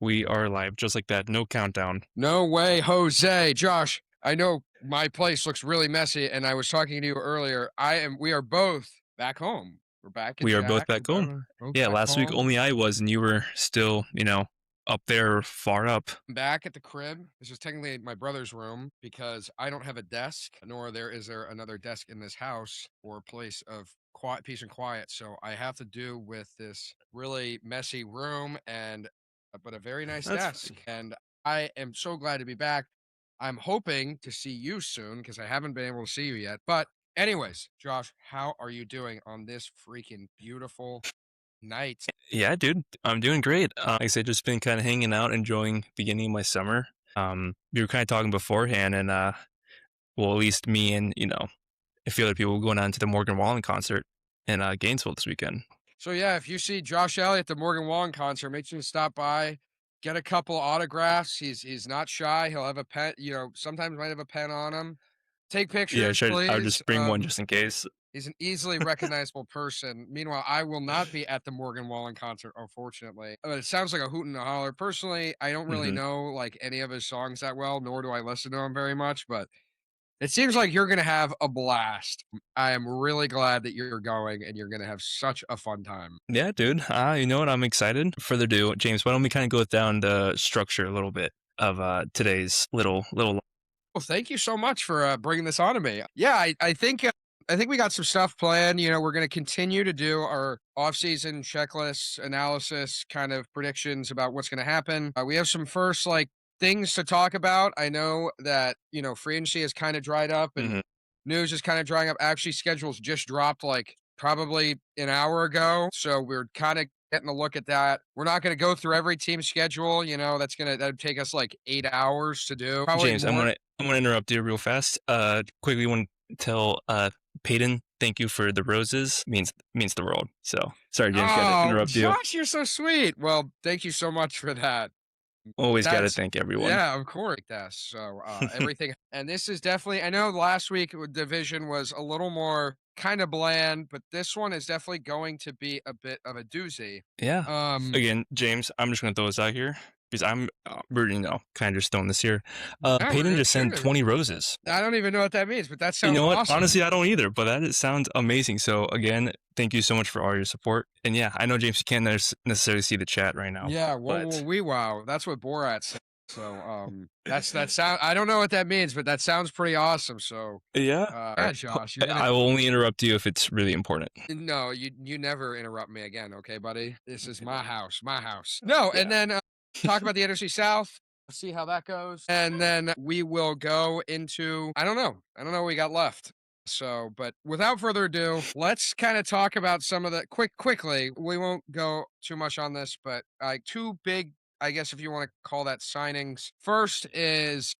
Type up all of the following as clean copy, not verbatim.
We are live, just like that. No countdown. No way, Jose. Josh, I know my place looks really messy, and I was talking to you earlier. We are both back home. We're back in We are both Jack. back home. We're both Yeah, back last week home. only I was, and you were still, up there far up. Back at the crib. This is technically my brother's room because I don't have a desk, nor is there another desk in this house or a place of quiet, peace and quiet. So I have to do with this really messy room but a very nice That's desk. And I am so glad to be back. I'm hoping to see you soon because I haven't been able to see you yet. But anyways, Josh, how are you doing on this freaking beautiful night? yeah, dude. I'm doing great. Like I said, just been kind of hanging out, enjoying the beginning of my summer. We were kind of talking beforehand, and well, at least me and a few other people going on to the Morgan Wallen concert in Gainesville this weekend. So yeah, if you see Josh Elliott at the Morgan Wallen concert, make sure to stop by, get a couple autographs. He's not shy. He'll have a pen, sometimes might have a pen on him. Take Yeah, pictures, I would please. just bring one just in case. He's an easily recognizable person. Meanwhile, I will not be at the Morgan Wallen concert, unfortunately. But it sounds like a hoot and a holler. Personally, I don't really hmm know like any of his songs that well, nor do I listen to him very much, but it seems like you're gonna have a blast. I am really glad that you're going and you're gonna have such a fun time. Yeah, dude. You know what? I'm excited. Further ado, James, why don't we kind of go down the structure a little bit of today's little. Well, thank you so much for bringing this on to me. Yeah, I think we got some stuff planned. We're going to continue to do our off-season checklists, analysis, kind of predictions about what's going to happen. We have some first like things to talk about. I know that free agency has kind of dried up and Mhm. news is kind of drying up. Actually, schedules just dropped like probably an hour ago, so we're kind of getting a look at that. We're not going to go through every team schedule. That'd take us like 8 hours to do, probably James, more. I'm gonna interrupt you real fast. Quickly want to tell Peyton thank you for the roses. Means the world. So sorry, James, got to Oh, interrupt you. Josh, you're so sweet. Well, thank you so much for that. Always got to That's thank everyone. yeah, of course. That's so everything, and this is definitely. I know last week division was a little more kind of bland, but this one is definitely going to be a bit of a doozy. Yeah. Um, Again, James, I'm just gonna throw this out here because we're kind of just throwing this here. yeah, we're Peyton gonna just shoot sent it. 20 roses. I don't even know what that means, but that You sounds know what? awesome. Honestly, I don't either, but it sounds amazing. So again, thank you so much for all your support. And yeah, I know James, you can't necessarily see the chat right now, Yeah, whoa, whoa, but wee, wow. That's what Borat said. So, that sound. I don't know what that means, but that sounds pretty awesome. So, yeah. All yeah, right. Josh, you're gonna. I will only interrupt you if it's really important. No, you never interrupt me again, okay, buddy? This is my house, my house. No, and Yeah. then talk about the NFC South. See how that goes, and then we will go into. I don't know what we got left. So, but without further ado, let's kind of talk about some of the quickly. We won't go too much on this, but two big, I guess, if you want to call that signings. First is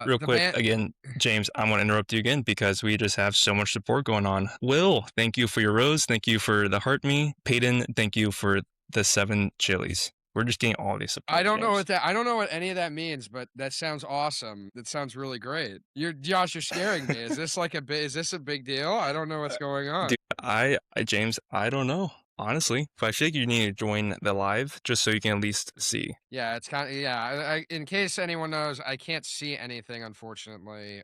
Real the quick, man. again, James, I want to interrupt you again because we just have so much support going on. Will, thank you for your rose. Thank you for the heart me. Peyton, thank you for the 7 chilies. We're just getting all these support, James. I don't know what any of that means, but that sounds awesome. That sounds really great. Josh, you're scaring me. Is this like is this a big deal? I don't know what's going on. Dude, James, I don't know. Honestly, if I think you need to join the live just so you can at least see. Yeah, it's kind of yeah. In case anyone knows, I can't see anything unfortunately,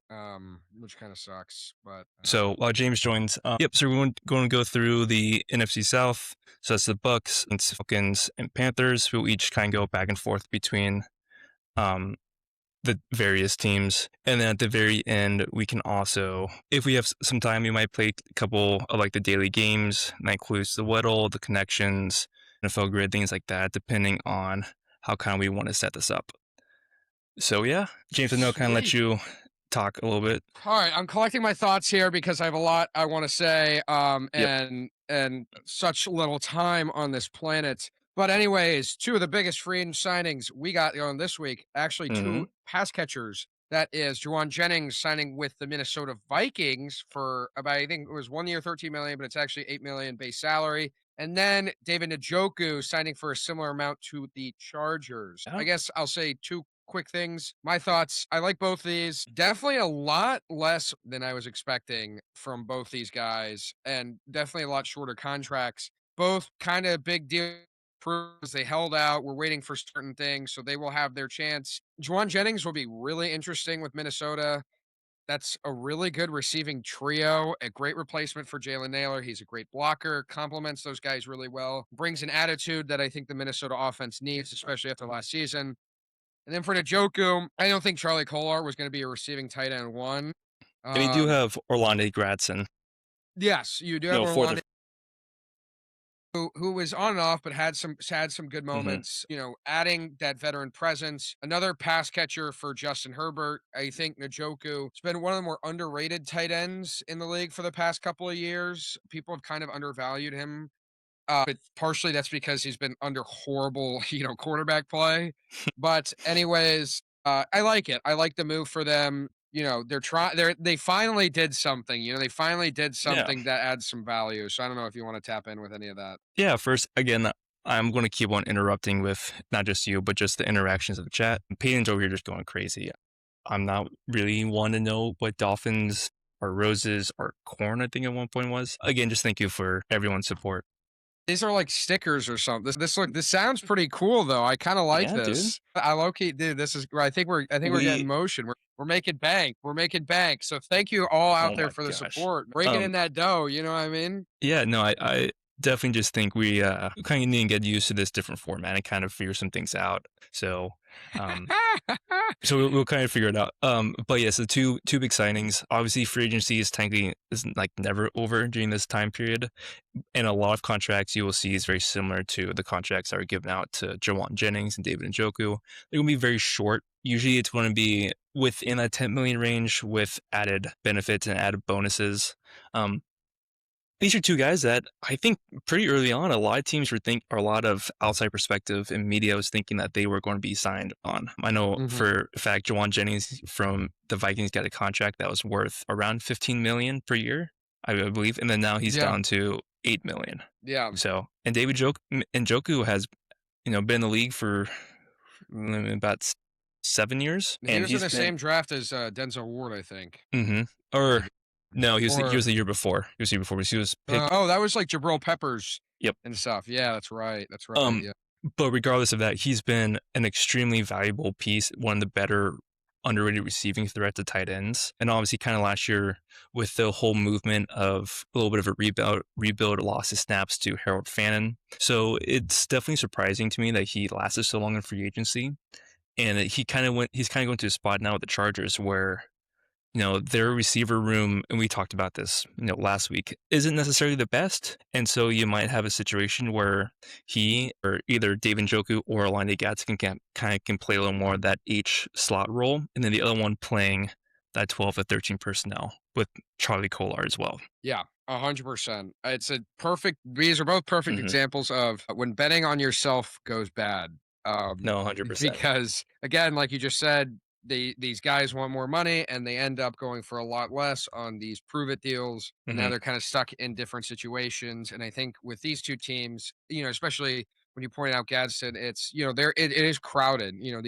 which kind of sucks. But So while James joins, yep. So we're going to go through the NFC South. So that's the Bucks, and Falcons, and Panthers, who each kind of go back and forth between um, the various teams. And then at the very end, we can also, if we have some time, we might play a couple of like the daily games. That includes the Weddle, the connections, NFL grid, things like that, depending on how kind of we want to set this up. So yeah, James, I know kind of let sweet. you talk a little bit. All right, I'm collecting my thoughts here because I have a lot I want to say, Yep. and such little time on this planet. But anyways, two of the biggest free agent signings we got on this week, actually Mm-hmm. two pass catchers. That is Juwan Jennings signing with the Minnesota Vikings for about I think it was 1 year, 13 million, but it's actually 8 million base salary. And then David Njoku signing for a similar amount to the Chargers. Yeah. I guess I'll say two quick things. My thoughts. I like both these. Definitely a lot less than I was expecting from both these guys, and definitely a lot shorter contracts. Both kind of big deal proves they held out. We're waiting for certain things, so they will have their chance. Juwan Jennings will be really interesting with Minnesota. That's a really good receiving trio, a great replacement for Jalen Naylor. He's a great blocker, complements those guys really well, brings an attitude that I think the Minnesota offense needs, especially after last season. And then for Njoku, I don't think Charlie Kolar was going to be a receiving tight end one. And you do Um, have Orlando Gradson, yes, you do have for the Orlando who was on and off, but had some good mhm. moments. Adding that veteran presence, another pass catcher for Justin Herbert. I think Njoku has been one of the more underrated tight ends in the league for the past couple of years. People have kind of undervalued him, but partially that's because he's been under horrible, quarterback play. But anyways, I like it. I like the move for them. They finally did something. They finally did Yeah. something that adds some value. So I don't know if you want to tap in with any of that. Yeah, first, again, I'm going to keep on interrupting with not just you, but just the interactions of the chat. Peyton's over here just going crazy. I'm not really one to know what dolphins or roses or corn, I think at one point was. Again, just thank you for everyone's support. These are like stickers or something. This sounds pretty cool though. I kind of like Yeah, dude. this. I low key, dude. This is. I think we're getting We, motion. We're making bank. We're making bank. So thank you all out oh there my for the gosh. support. Breaking in that dough. You know what I mean? Yeah, no, I definitely just think we kind of need to get used to this different format and kind of figure some things out. So, um, so we'll kind of figure it out. But yes, the two big signings. Obviously, free agency is like never over during this time period, and a lot of contracts you will see is very similar to the contracts that are given out to Jawan Jennings and David Njoku. They're going to be very short. Usually, it's going to be within a 10 million range with added benefits and added bonuses. Um, these are two guys that I think pretty early on, a lot of teams or a lot of outside perspective and media was thinking that they were going to be signed on. I know Hmm. for a fact, Jawan Jennings from the Vikings got a contract that was worth around 15 million per year, I believe, and then now he's Yeah. down to 8 million. Yeah. So, and Njoku has been in the league for about 7 years, He and was in he's the been same draft as Denzel Ward, I think. hmm or Like, no, he was or the year before. He was the year before. He was picked. oh, that was like Jabril Peppers Yep. and stuff. Yeah, that's right. That's right. Um, Yeah. but regardless of that, he's been an extremely valuable piece, one of the better underrated receiving threats at tight ends. And obviously kind of last year with the whole movement of a little bit of a rebuild lost his snaps to Harold Fannin. So it's definitely surprising to me that he lasted so long in free agency. And that he's kind of going to a spot now with the Chargers where their receiver room, and we talked about this, last week, isn't necessarily the best. And so you might have a situation where he or either David Njoku or Alani Gadsden can play a little more of that H slot role, and then the other one playing that 12 to 13 personnel with Charlie Kolar as well. Yeah, 100%. It's a perfect. These are both perfect Hmm. examples of when betting on yourself goes bad. No, 100%. Because again, like you just said, these guys want more money and they end up going for a lot less on these prove it deals, and now Hmm. they're kind of stuck in different situations. And I think with these two teams, especially when you point out Gadsden, it's it is crowded. Hmm.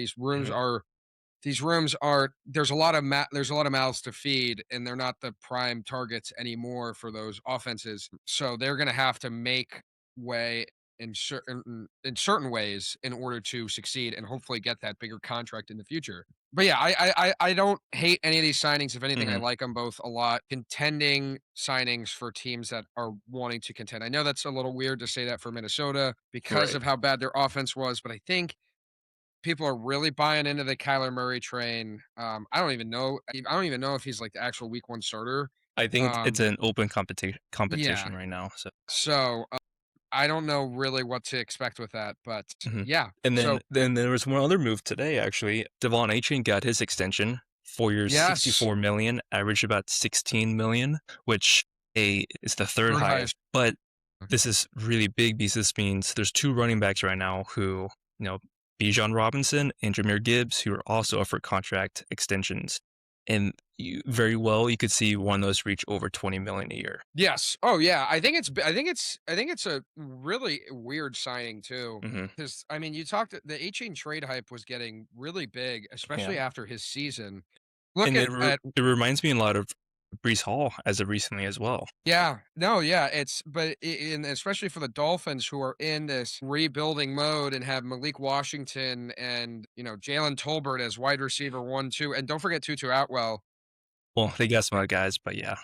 These rooms are there's a lot of mouths to feed, and they're not the prime targets anymore for those offenses. So they're going to have to make way in certain ways in order to succeed and hopefully get that bigger contract in the future. But yeah, I don't hate any of these signings. If anything, I Hmm. like them both a lot. Contending signings for teams that are wanting to contend. I know that's a little weird to say that for Minnesota because Right. of how bad their offense was, but I think people are really buying into the Kyler Murray train. I don't even know if he's like the actual week 1 starter. I think it's Um, an open yeah. competition right now. So. So, I don't know really what to expect with that, but Mhm. yeah. And then So, then there was one other move today, actually. Devon Achane got his extension, 4 years, yes, 64 million, averaged about 16 million, which is the third third highest. highest. But this is really big because this means there's two running backs right now who, you know, Bijan Robinson and Jahmyr Gibbs, who are also up for contract extensions. And you could see one of those reach over 20 million a year. Yes. Oh yeah. I think it's a really weird signing too. Hmm. Because I mean, you talked the 18 trade hype was getting really big, Yeah. especially after his season. Look And at it reminds me a lot of Brees Hall as of recently as well. Yeah, no, yeah, and especially for the Dolphins who are in this rebuilding mode and have Malik Washington and Jalen Tolbert as wide receiver 1, 2, and don't forget Tutu Atwell. Well, they got some other guys, but yeah.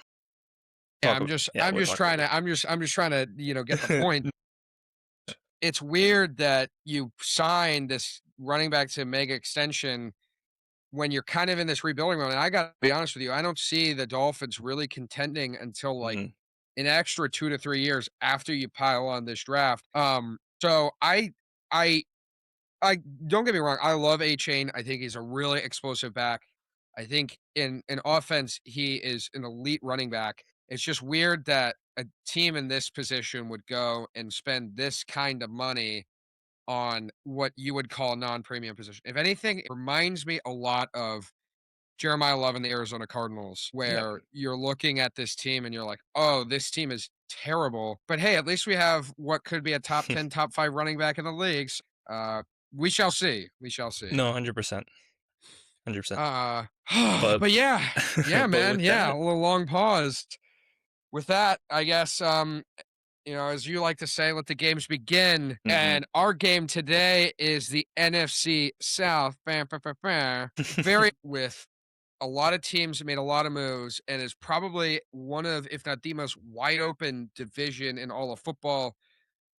Yeah, Talk. Yeah, I'm we'll just talk about trying to I'm just trying to get the point. It's weird that you sign this running back to mega extension when you're kind of in this rebuilding mode. And I got to be honest with you, I don't see the Dolphins really contending until like Mhm. an extra 2 to 3 years after you pile on this draft. So I I don't get me wrong, I love A Chain. I think he's a really explosive back. I think in offense, he is an elite running back. It's just weird that a team in this position would go and spend this kind of money on what you would call a non-premium position. If anything, it reminds me a lot of Jeremiah Love and the Arizona Cardinals, Yeah. where you're looking at this team and you're like, "Oh, this team is terrible." But hey, at least we have what could be a top 10, top 5 running back in the leagues. We shall see. We shall see. No, 100%. 100%. Uh, But but yeah, yeah, but man, with yeah, that, a little long pause. With that, I guess, as you like to say, let the games begin. mhm. And our game today is the NFC South. Very with a lot of teams made a lot of moves and is probably one of, if not the most wide open division in all of football.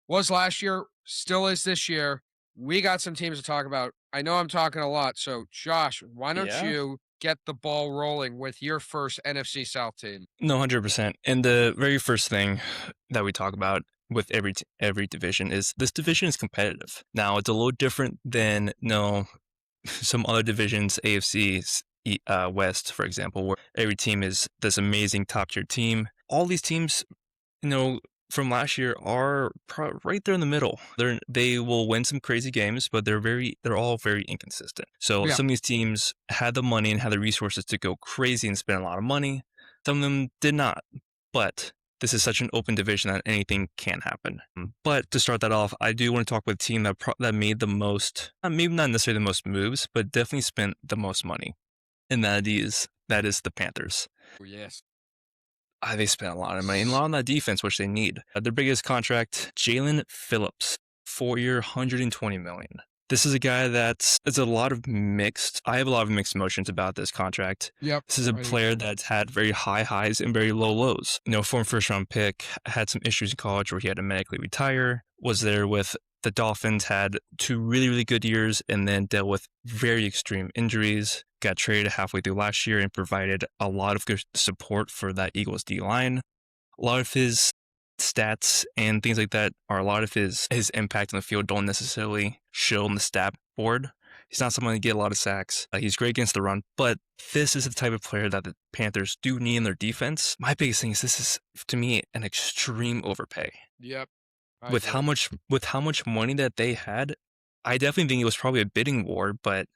Was last year, still is this year. We got some teams to talk about. I know I'm talking a lot. So, Josh, why don't Yeah. you get the ball rolling with your first NFC South team? No, 100%. And the very first thing that we talk about with every division is this division is competitive. Now, it's a little different than some other divisions, AFC West, for example, where every team is this amazing top tier team. All these teams, you know, from last year are right there in the middle. They will win some crazy games, but they're all very inconsistent. So Yeah. some of these teams had the money and had the resources to go crazy and spend a lot of money. Some of them did not. But this is such an open division that anything can happen. But to start that off, I do want to talk with a team that made the most, maybe not necessarily the most moves, but definitely spent the most money, and that is the Panthers. Oh, yes. They spent a lot of money and a lot on that defense, which they need. Their biggest contract, Jalen Phillips, 4-year, $120 million. This is a guy it's a lot of mixed. I have a lot of mixed emotions about this contract. Yep. This is a I do player too. that's had very high highs and very low lows. Former first round pick, had some issues in college where he had to medically retire, was there with the Dolphins, had 2 really, really good years, and then dealt with very extreme injuries. Got traded halfway through last year and provided a lot of good support for that Eagles D line. A lot of his stats and things like that are a lot of his impact on the field don't necessarily show on the stat board. He's not someone to get a lot of sacks. He's great against the run, but this is the type of player that the Panthers do need in their defense. My biggest thing is this is, to me, an extreme overpay. Yep. I With agree. how much money that they had, I definitely think it was probably a bidding war, but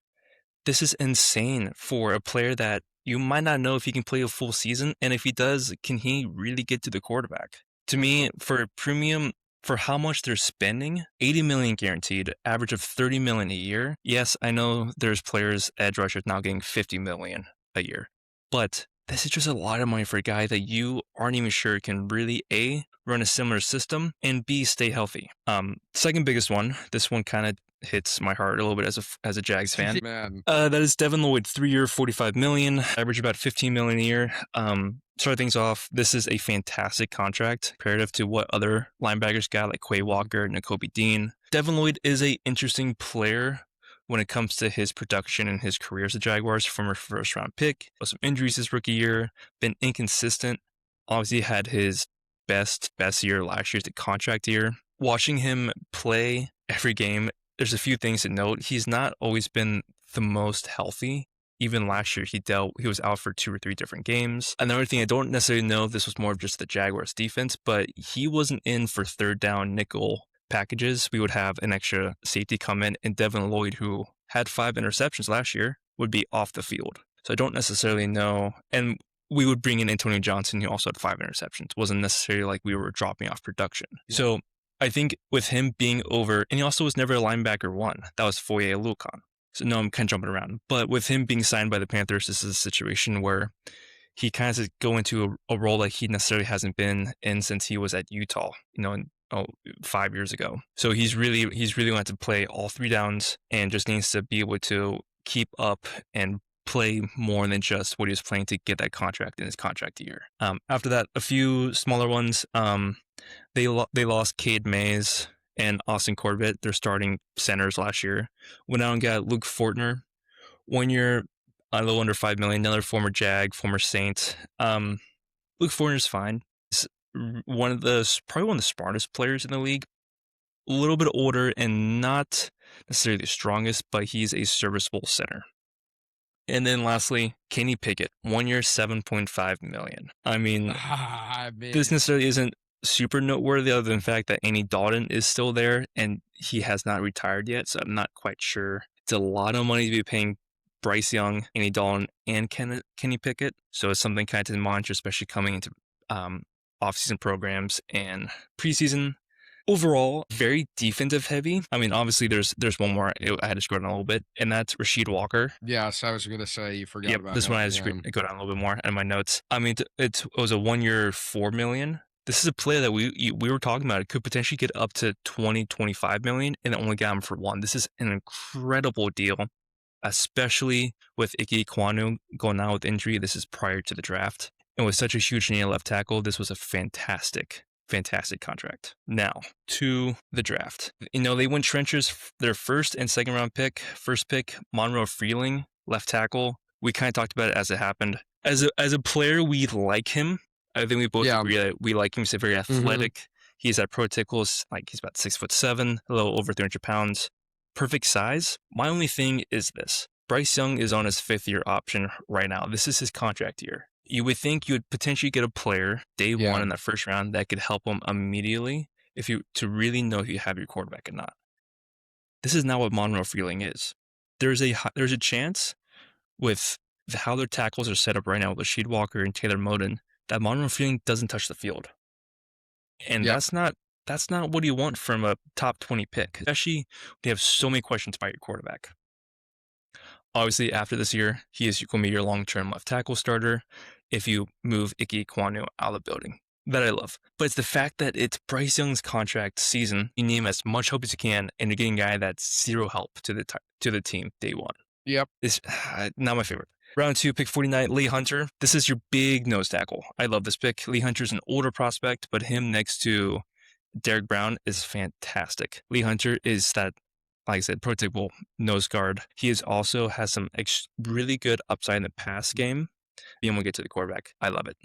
this is insane for a player that you might not know if he can play a full season, and if he does, can he really get to the quarterback? To me, for a premium, for how much they're spending, $80 million guaranteed, average of $30 million a year. Yes, I know there's players, edge rushers now getting $50 million a year, but this is just a lot of money for a guy that you aren't even sure can really A, run a similar system, and B, stay healthy. Second biggest one, this one kind of hits my heart a little bit as a Jags fan. Man. That is Devon Lloyd, 3-year, $45 million, average about $15 million a year. Start things off, this is a fantastic contract comparative to what other linebackers got, like Quay Walker, Nakobe Dean. Devon Lloyd is a interesting player when it comes to his production and his career as a Jaguars, former first round pick. Some injuries his rookie year, been inconsistent. Obviously had his best year last year, the contract year. Watching him play every game, there's a few things to note. He's not always been the most healthy. Even last year, he was out for 2 or 3 different games. Another thing, I don't necessarily know if this was more of just the Jaguars defense, but he wasn't in for third down nickel packages. We would have an extra safety come in, and Devon Lloyd, who had 5 interceptions last year, would be off the field. So I don't necessarily know. And we would bring in Antonio Johnson, who also had 5 interceptions. It wasn't necessarily like we were dropping off production. Yeah. So I think with him being over, and he also was never a linebacker 1. That was Foye Lukan. So no, I'm kind of jumping around. But with him being signed by the Panthers, this is a situation where he kind of go into a role that he necessarily hasn't been in since he was at Utah, in, 5 years ago. So he's really wanted to play all three downs and just needs to be able to keep up and play more than just what he was playing to get that contract in his contract year. After that, a few smaller ones. They lost Cade Mays and Austin Corbett, their starting centers last year. Went out and got Luke Fortner, 1 year, a little under $5 million. Another former Jag, former Saint. Luke Fortner's fine. He's probably one of the smartest players in the league. A little bit older and not necessarily the strongest, but he's a serviceable center. And then lastly, Kenny Pickett, 1 year, $7.5 million. I mean, this necessarily isn't super noteworthy other than the fact that Andy Dalton is still there and he has not retired yet, so I'm not quite sure. It's a lot of money to be paying Bryce Young, Andy Dalton, and Kenny Pickett, so it's something kind of to monitor, especially coming into offseason programs and preseason. Overall, very defensive heavy. I mean, obviously, there's one more I had to scroll down a little bit, and that's Rasheed Walker. Yes, I was going to say you forgot about this him. one I had to go down a little bit more in my notes. I mean, it was a 1 year, $4 million. This is a player that we were talking about. It could potentially get up to 20, 25 million, and it only got him for one. This is an incredible deal, especially with Ike Ekwonu going out with injury. This is prior to the draft. And with such a huge need at left tackle, this was a fantastic contract. Now, to the draft. They went trenches, their first and second round pick. First pick, Monroe Freeling, left tackle. We kind of talked about it as it happened. As a player, we like him. I think we both agree that we like him. He's very athletic. Mm-hmm. He's at prototypical, he's about 6'7", a little over 300 pounds. Perfect size. My only thing is this. Bryce Young is on his 5th-year option right now. This is his contract year. You would think you would potentially get a player day one in that first round that could help him immediately to really know if you have your quarterback or not. This is not what Monroe Freeling is. There's a chance with how their tackles are set up right now with Rasheed Walker and Taylor Moden that Monroe Freeling doesn't touch the field. And that's not what you want from a top 20 pick, especially when you have so many questions about your quarterback. Obviously, after this year, he is going to be your long-term left tackle starter if you move Ike Ekwonu out of the building. That I love. But it's the fact that it's Bryce Young's contract season. You need him as much help as you can, and you're getting a guy that's zero help to the team day one. Yep. It's not my favorite. Round 2, pick 49, Lee Hunter. This is your big nose tackle. I love this pick. Lee Hunter's an older prospect, but him next to Derek Brown is fantastic. Lee Hunter is that, like I said, prototypical nose guard. He also has some really good upside in the pass game. Being able to get to the quarterback. I love it.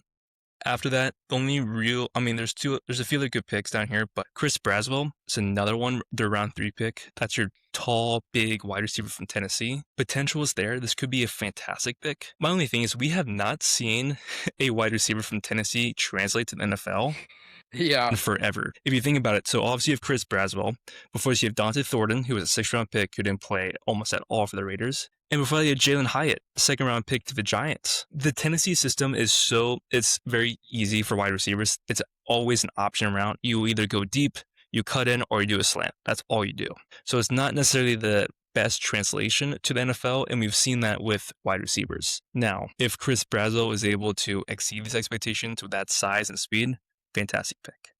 After that, the only there's a few other good picks down here, but Chris Braswell is another one, their round 3 pick. That's your tall, big wide receiver from Tennessee. Potential is there. This could be a fantastic pick. My only thing is we have not seen a wide receiver from Tennessee translate to the NFL. Yeah. Forever. If you think about it, so obviously you have Chris Braswell. Before you have Dante Thornton, who was a 6th round pick who didn't play almost at all for the Raiders. And before you had Jalen Hyatt, 2nd round pick to the Giants. The Tennessee system it's very easy for wide receivers. It's always an option route. You either go deep, you cut in, or you do a slant. That's all you do. So it's not necessarily the best translation to the NFL, and we've seen that with wide receivers. Now, if Chris Braswell is able to exceed these expectations with that size and speed, fantastic pick.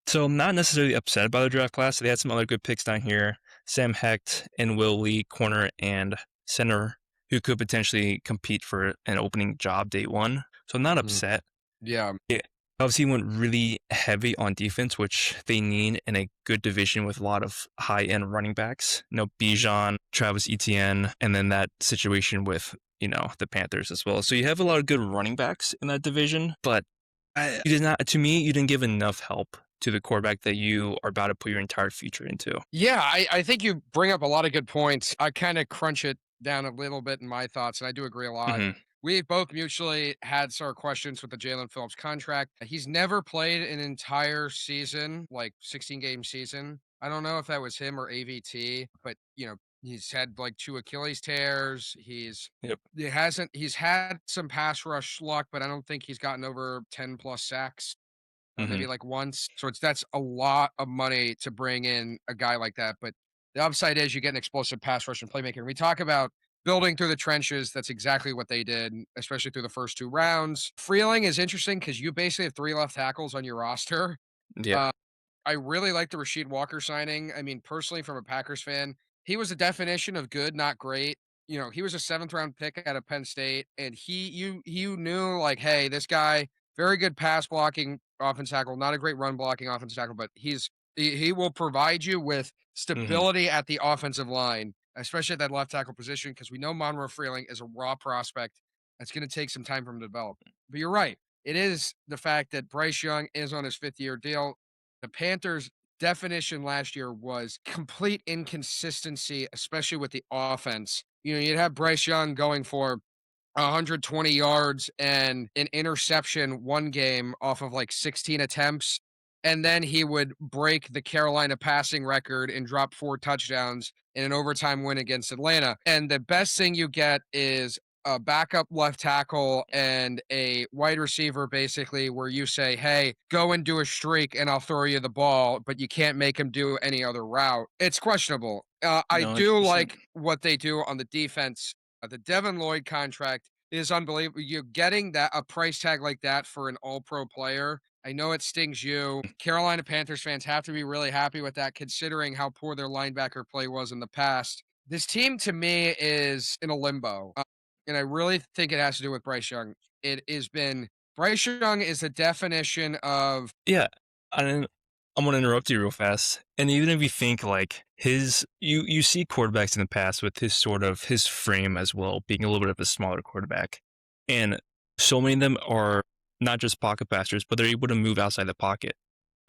So I'm not necessarily upset about the draft class. They had some other good picks down here. Sam Hecht and Will Lee, corner and center, who could potentially compete for an opening job day one. So I'm not upset. Yeah. It obviously went really heavy on defense, which they need in a good division with a lot of high-end running backs. Bijan, Travis Etienne, and then that situation with, the Panthers as well. So you have a lot of good running backs in that division, but you didn't give enough help to the quarterback that you are about to put your entire future into. Yeah, I think you bring up a lot of good points. I kind of crunch it down a little bit in my thoughts, and I do agree a lot. Mm-hmm. We both mutually had our questions with the Jalen Phillips contract. He's never played an entire season, like 16-game season. I don't know if that was him or AVT, but he's had like 2 Achilles tears. He's had some pass rush luck, but I don't think he's gotten over 10 plus sacks. Maybe like once. So that's a lot of money to bring in a guy like that. But the upside is you get an explosive pass rush and playmaker. We talk about building through the trenches. That's exactly what they did, especially through the first 2 rounds. Freeling is interesting because you basically have 3 left tackles on your roster. Yeah. Uh, I really like the Rasheed Walker signing. I mean, personally, from a Packers fan, he was a definition of good, not great. You know, he was a 7th round pick out of Penn State, and you knew like, hey, this guy, very good pass blocking offense tackle, not a great run blocking offense tackle, but he will provide you with Hmm. stability at the offensive line, especially at that left tackle position, because we know Monroe Freeling is a raw prospect. That's going to take some time for him to develop. But you're right. It is the fact that Bryce Young is on his 5th-year deal. The Panthers' definition last year was complete inconsistency, especially with the offense. You know, you'd have Bryce Young going for 120 yards and an interception one game off of like 16 attempts. And then he would break the Carolina passing record and drop 4 touchdowns in an overtime win against Atlanta. And the best thing you get is a backup left tackle and a wide receiver, basically, where you say, hey, go and do a streak and I'll throw you the ball, but you can't make him do any other route. It's questionable. I No, do 100%. like what they do on the defense. The Devon Lloyd contract is unbelievable. You're getting that a price tag like that for an all-pro player. I know it stings you. Carolina Panthers fans have to be really happy with that, considering how poor their linebacker play was in the past. This team, to me, is in a limbo, and I really think it has to do with Bryce Young. It has been Bryce Young is the definition of Yeah, and I'm gonna interrupt you real fast. And even if you think like you see quarterbacks in the past with his sort of his frame as well, being a little bit of a smaller quarterback, and so many of them are not just pocket passers, but they're able to move outside the pocket.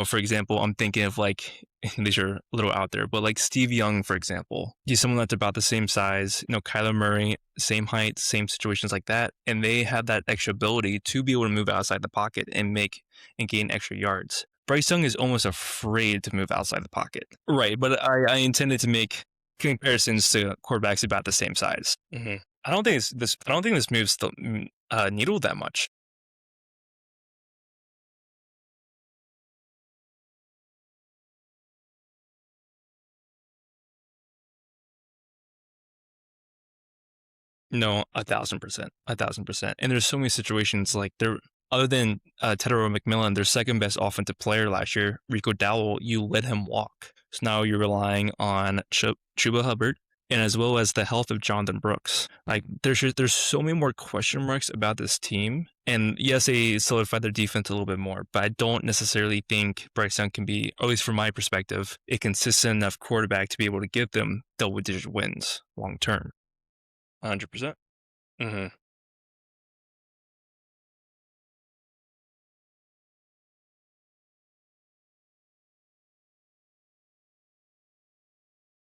For example, I'm thinking of like these are a little out there, but like Steve Young, for example, he's someone that's about the same size. You know, Kyler Murray, same height, same situations like that, and they have that extra ability to be able to move outside the pocket and make and gain extra yards. Bryce Young is almost afraid to move outside the pocket, right? But I intended to make comparisons to quarterbacks about the same size. I don't think this. I don't think this moves the needle that much. No, 1,000%, 1,000%. And there's so many situations like there, other than Tedero McMillan, their second best offensive player last year, Rico Dowell, you let him walk. So now you're relying on Chuba Hubbard and as well as the health of Jonathan Brooks. Like there's so many more question marks about this team. And yes, they solidified their defense a little bit more, but I don't necessarily think Bryce Young can be, at least from my perspective, a consistent enough quarterback to be able to give them double-digit wins long term. 100%. Mhm.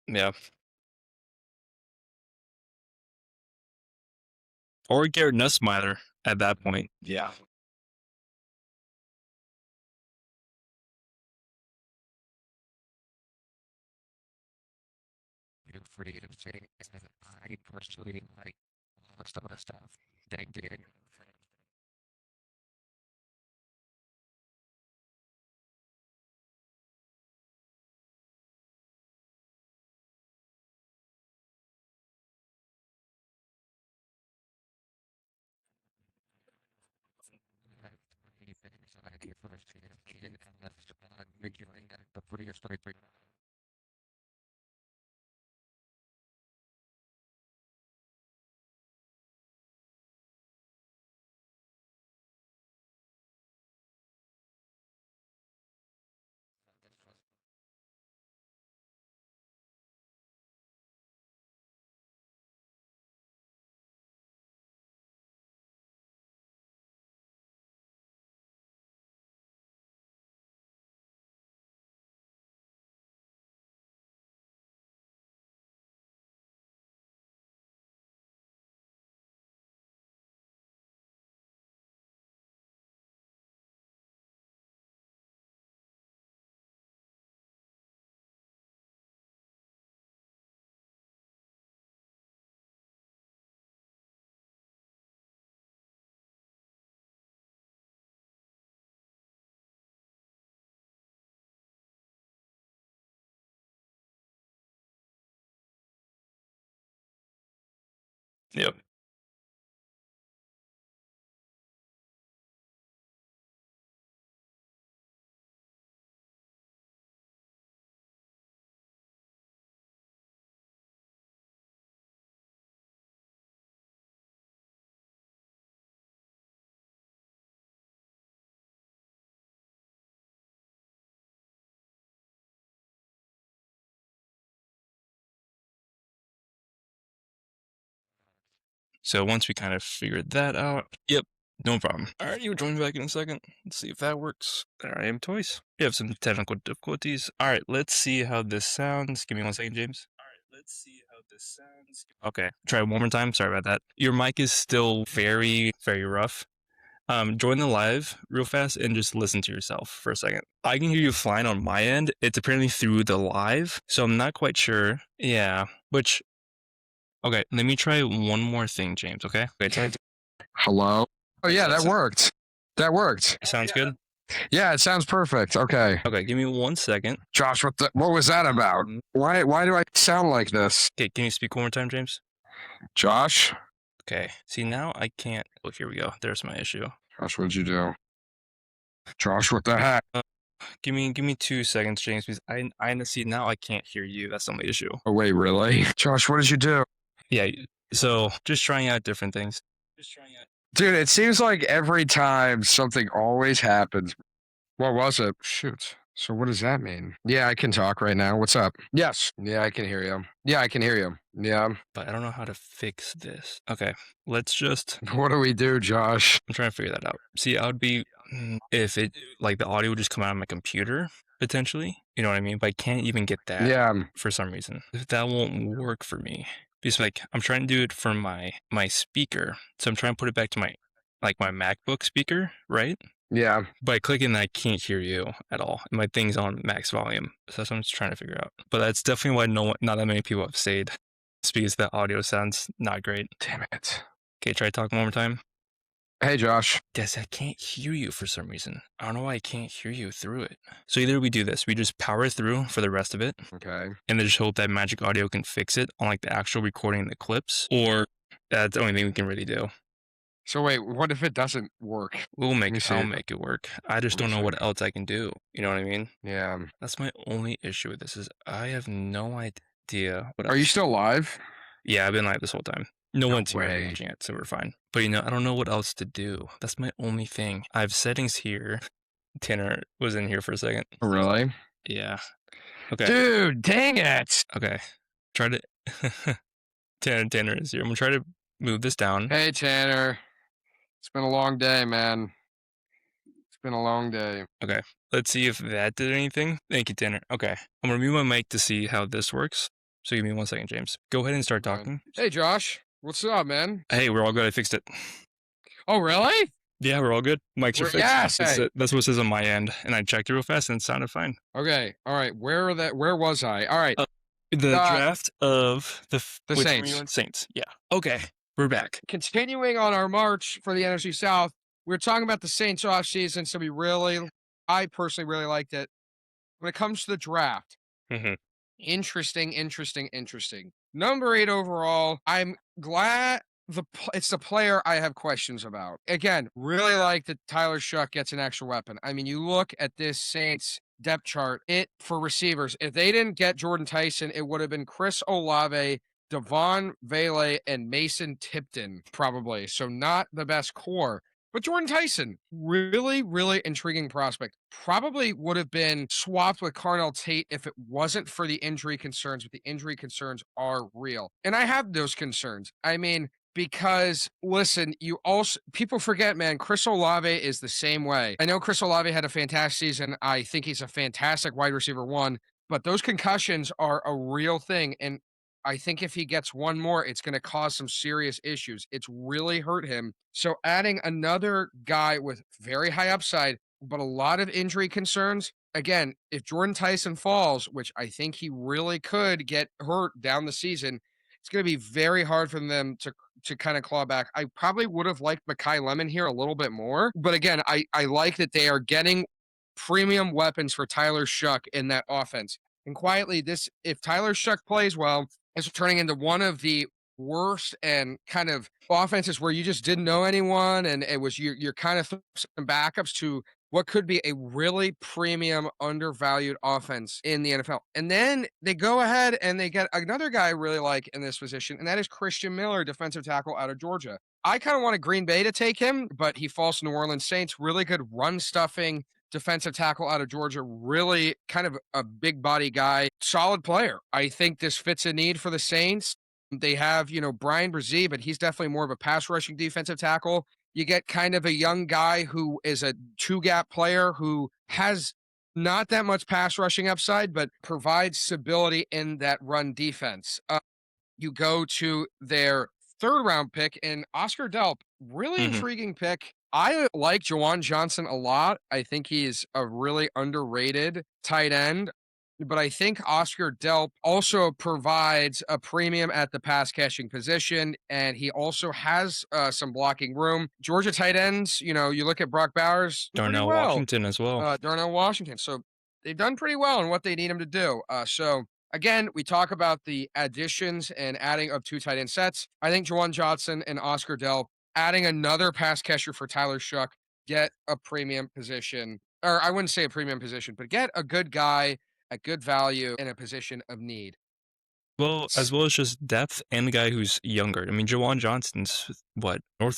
Yeah. Or Garrett Nussmeier at that point. Yeah. You're free to say I personally like some of the stuff they did. Like your first kid and that's redoing that before you start Yep. So once we kind of figured that out, yep, no problem. All right, you join back in a second. Let's see if that works. There I am twice. We have some technical difficulties. All right, let's see how this sounds. Give me 1 second, James. All right, let's see how this sounds. Okay, try it one more time. Sorry about that. Your mic is still very, very rough. Join the live real fast and just listen to yourself for a second. I can hear you fine on my end. It's apparently through the live, so I'm not quite sure. Yeah, which... Okay, let me try one more thing, James, okay? Okay, try it. Hello? Oh, yeah, that worked. That worked. Sounds good? Yeah, it sounds perfect. Okay. Okay, give me 1 second. Josh, what was that about? Why do I sound like this? Okay, can you speak one more time, James? Josh? Okay, see, now I can't... Oh, here we go. There's my issue. Josh, what'd you do? Josh, what the heck? Give me 2 seconds, James, because I see now I can't hear you. That's the only issue. Oh, wait, really? Josh, what did you do? Yeah, so just trying out different things. Dude, it seems like every time something always happens. What was it? Shoot. So what does that mean? Yeah, I can talk right now. What's up? Yes. Yeah, I can hear you. Yeah, I can hear you. Yeah. But I don't know how to fix this. Okay, let's just... What do we do, Josh? I'm trying to figure that out. See, I would be... If it... Like, the audio would just come out of my computer, potentially. You know what I mean? But I can't even get that. Yeah. For some reason. That won't work for me. Because, like, I'm trying to do it for my speaker. So I'm trying to put it back to my MacBook speaker, right? Yeah. By clicking that, I can't hear you at all. My thing's on max volume. So that's what I'm just trying to figure out. But that's definitely why not that many people have stayed. It's because that audio sounds not great. Damn it. Okay, try talking one more time. Hey, Josh. Yes, I can't hear you for some reason. I don't know why I can't hear you through it. So either we do this, we just power through for the rest of it. Okay. And then just hope that Magic Audio can fix it on like the actual recording and the clips. Or that's the only thing we can really do. So wait, what if it doesn't work? I'll make it work. I just don't know what else I can do. You know what I mean? Yeah. That's my only issue with this is I have no idea what Are you still live? Yeah, I've been live this whole time. No one's here way. watching it, so we're fine. But I don't know what else to do. That's my only thing. I have settings here. Tanner was in here for a second. Really? Yeah. Okay. Dude, dang it. Okay. Try to... Tanner is here. I'm going to try to move this down. Hey, Tanner. It's been a long day, man. It's been a long day. Okay. Let's see if that did anything. Thank you, Tanner. Okay. I'm going to mute my mic to see how this works. So give me 1 second, James. Go ahead and start talking. Hey, Josh. What's up, man? Hey, we're all good. I fixed it. Oh, really? Yeah, we're all good. Mics are fixed. Yes. That's what it says on my end. And I checked it real fast and it sounded fine. Okay. All right. Where was I? All right. The draft of the Saints. Saints. Yeah. Okay. We're back. Continuing on our march for the NFC South, we're talking about the Saints offseason. So I personally really liked it. When it comes to the draft, interesting. Number 8 overall. I'm glad it's the player I have questions about. Again, really like that Tyler Shuck gets an extra weapon. I mean, you look at this Saints depth chart, for receivers. If they didn't get Jordan Tyson, it would have been Chris Olave, Devon Vele, and Mason Tipton, probably. So not the best core. But Jordan Tyson, really, really intriguing prospect. Probably would have been swapped with Carnell Tate if it wasn't for the injury concerns, but the injury concerns are real. And I have those concerns. I mean, because listen, people forget, man, Chris Olave is the same way. I know Chris Olave had a fantastic season. I think he's a fantastic wide receiver 1, but those concussions are a real thing. And I think if he gets one more, it's going to cause some serious issues. It's really hurt him. So adding another guy with very high upside, but a lot of injury concerns. Again, if Jordan Tyson falls, which I think he really could get hurt down the season, it's going to be very hard for them to kind of claw back. I probably would have liked Mekhi Lemon here a little bit more. But again, I like that they are getting premium weapons for Tyler Shuck in that offense. And quietly, if Tyler Shuck plays well, is turning into one of the worst and kind of offenses where you just didn't know anyone, and it was you're kind of some backups to what could be a really premium, undervalued offense in the NFL. And then they go ahead and they get another guy I really like in this position, and that is Christian Miller, defensive tackle out of Georgia. I kind of wanted Green Bay to take him, but he falls to New Orleans Saints. Really good run stuffing defensive tackle out of Georgia, really kind of a big body guy, solid player. I think this fits a need for the Saints. They have, Brian Brzee, but he's definitely more of a pass rushing defensive tackle. You get kind of a young guy who is a two gap player who has not that much pass rushing upside, but provides stability in that run defense. You go to their third round pick in Oscar Delp, really intriguing pick. I like Juwan Johnson a lot. I think he's a really underrated tight end. But I think Oscar Delp also provides a premium at the pass catching position, and he also has some blocking room. Georgia tight ends, you look at Brock Bowers, Darnell Washington as well. Darnell Washington. So they've done pretty well in what they need him to do. So again, we talk about the additions and adding of two tight end sets. I think Juwan Johnson and Oscar Delp adding another pass catcher for Tyler Shuck, get a premium position, or I wouldn't say a premium position, but get a good guy at good value in a position of need. Well, as well as just depth and a guy who's younger. I mean, Juwan Johnson's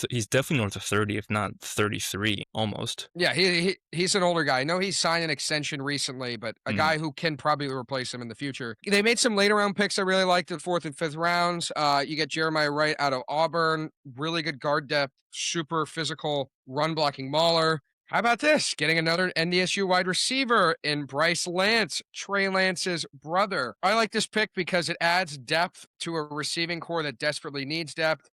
he's definitely north of 30, if not 33, almost. Yeah, he's an older guy. I know he signed an extension recently, but a guy who can probably replace him in the future. They made some later round picks I really liked in 4th and 5th rounds. You get Jeremiah Wright out of Auburn, really good guard depth, super physical run blocking mauler. How about this? Getting another NDSU wide receiver in Bryce Lance, Trey Lance's brother. I like this pick because it adds depth to a receiving core that desperately needs depth.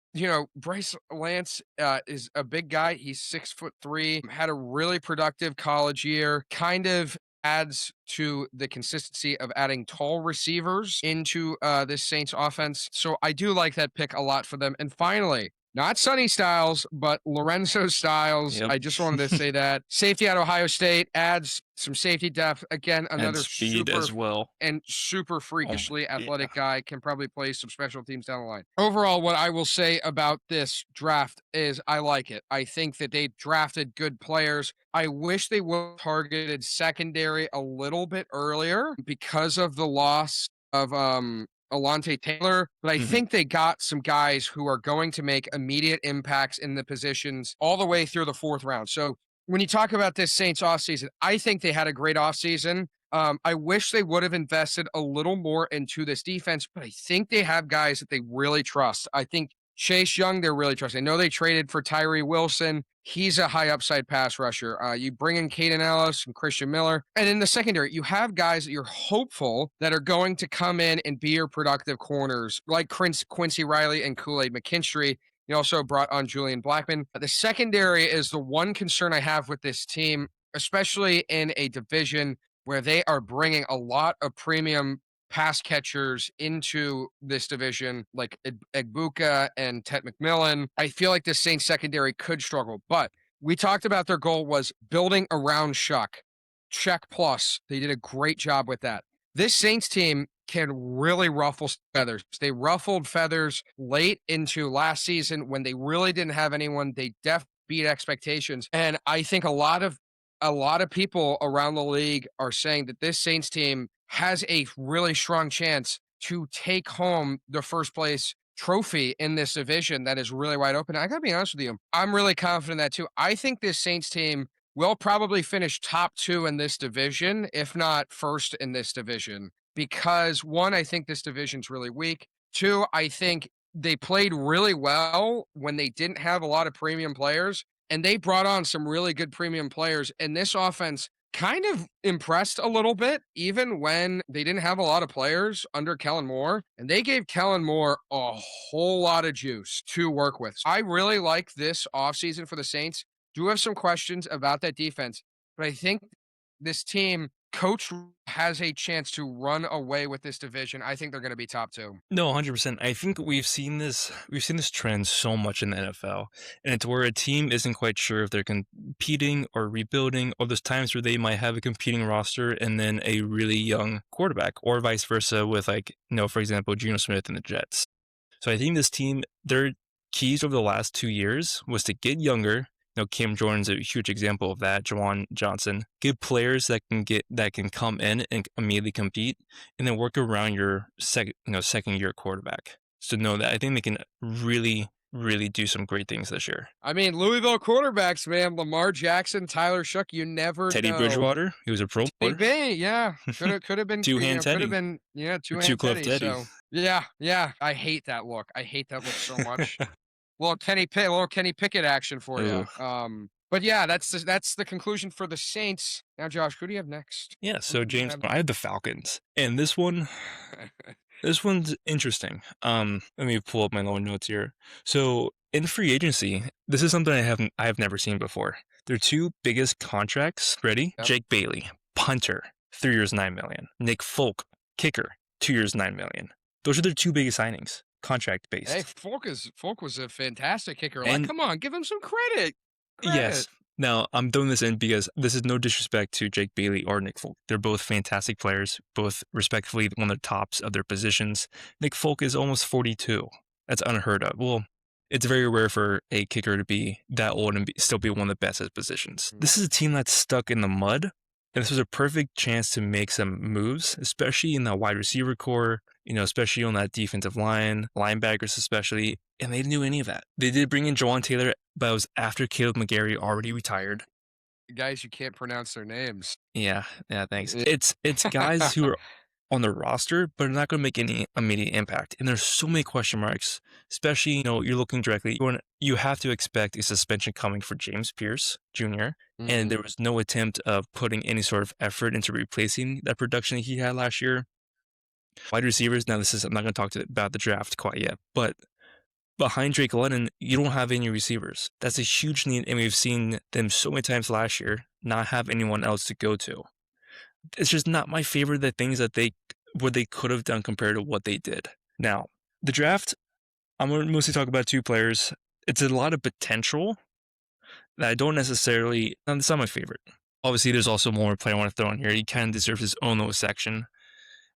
Bryce Lance is a big guy. He's 6'3", had a really productive college year, kind of adds to the consistency of adding tall receivers into this Saints offense. So I do like that pick a lot for them. And finally, not Sonny Styles, but Lorenzo Styles. Yep. I just wanted to say that. Safety out of Ohio State adds some safety depth. Again, another and speed as well. And super freakishly athletic guy. Can probably play some special teams down the line. Overall, what I will say about this draft is I like it. I think that they drafted good players. I wish they would have targeted secondary a little bit earlier because of the loss of Alontae Taylor, but I think they got some guys who are going to make immediate impacts in the positions all the way through the 4th round. So when you talk about this Saints offseason, I think they had a great offseason. I wish they would have invested a little more into this defense, but I think they have guys that they really trust. I think Chase Young, they're really trusting. I know they traded for Tyree Wilson. He's a high upside pass rusher. You bring in Caden Ellis and Christian Miller. And in the secondary, you have guys that you're hopeful that are going to come in and be your productive corners, like Quincy Riley and Kool-Aid McKinstry. You also brought on Julian Blackman. The secondary is the one concern I have with this team, especially in a division where they are bringing a lot of premium pass catchers into this division, like Egbuka and Ted McMillan. I feel like the Saints secondary could struggle, but we talked about their goal was building around Shuck. Check plus. They did a great job with that. This Saints team can really ruffle feathers. They ruffled feathers late into last season when they really didn't have anyone. They definitely beat expectations. And I think a lot of people around the league are saying that this Saints team has a really strong chance to take home the first place trophy in this division that is really wide open. I got to be honest with you. I'm really confident in that too. I think this Saints team will probably finish top 2 in this division, if not first in this division, because 1, I think this division's really weak. 2, I think they played really well when they didn't have a lot of premium players, and they brought on some really good premium players, and this offense kind of impressed a little bit, even when they didn't have a lot of players under Kellen Moore, and they gave Kellen Moore a whole lot of juice to work with. I really like this offseason for the Saints. Do have some questions about that defense, but I think this team coach has a chance to run away with this division. I think they're going to be top 2. No, 100%. I think we've seen this trend so much in the NFL, and it's where a team isn't quite sure if they're competing or rebuilding, or there's times where they might have a competing roster and then a really young quarterback, or vice versa with, for example, Geno Smith and the Jets. So I think this team, their keys over the last 2 years was to get younger. Cam Jordan's a huge example of that. Juwan Johnson, get players that can come in and immediately compete, and then work around your second year quarterback. So know that I think they can really do some great things this year. I mean, Louisville quarterbacks, man. Lamar Jackson, Tyler Shough, you never Teddy know. Bridgewater, he was a pro player. Maybe, yeah. Could have been Two-hand Teddy. Could have been, yeah, two-hand Two-glove Teddy. Teddy. So yeah. I hate that look. I hate that look so much. little Kenny Pickett action for you. But yeah, that's the conclusion for the Saints. Now, Josh, who do you have next? Yeah, so James, I have the Falcons, and this one's interesting. Let me pull up my little notes here. So in free agency, this is something I have never seen before. Their two biggest contracts, ready? Yep. Jake Bailey, punter, 3 years, $9 million. Nick Folk, kicker, 2 years, $9 million. Those are their two biggest signings, contract based. Hey, Folk was a fantastic kicker. And- like, come on, give him some credit. Yes. Now, I'm throwing this in because this is no disrespect to Jake Bailey or Nick Folk. They're both fantastic players, both respectively one of the tops of their positions. Nick Folk is almost 42. That's unheard of. Well, it's very rare for a kicker to be that old and still be one of the best at his positions. This is a team that's stuck in the mud, and this was a perfect chance to make some moves, especially in that wide receiver core, especially on that defensive line, linebackers especially, and they didn't do any of that. They did bring in Jawan Taylor, but it was after Caleb McGarry already retired. Guys, you can't pronounce their names. Yeah, thanks. It's guys who are on the roster, but are not going to make any immediate impact. And there's so many question marks, especially, you're looking directly. You have to expect a suspension coming for James Pierce Jr., and there was no attempt of putting any sort of effort into replacing that production he had last year. Wide receivers, now I'm not going to talk about the draft quite yet, but behind Drake London, you don't have any receivers. That's a huge need, and we've seen them so many times last year not have anyone else to go to. It's just not my favorite, the things that they could have done compared to what they did. Now, the draft, I'm going to mostly talk about two players. It's a lot of potential that I don't necessarily, it's not my favorite. Obviously, there's also one more player I want to throw in here. He kind of deserves his own little section,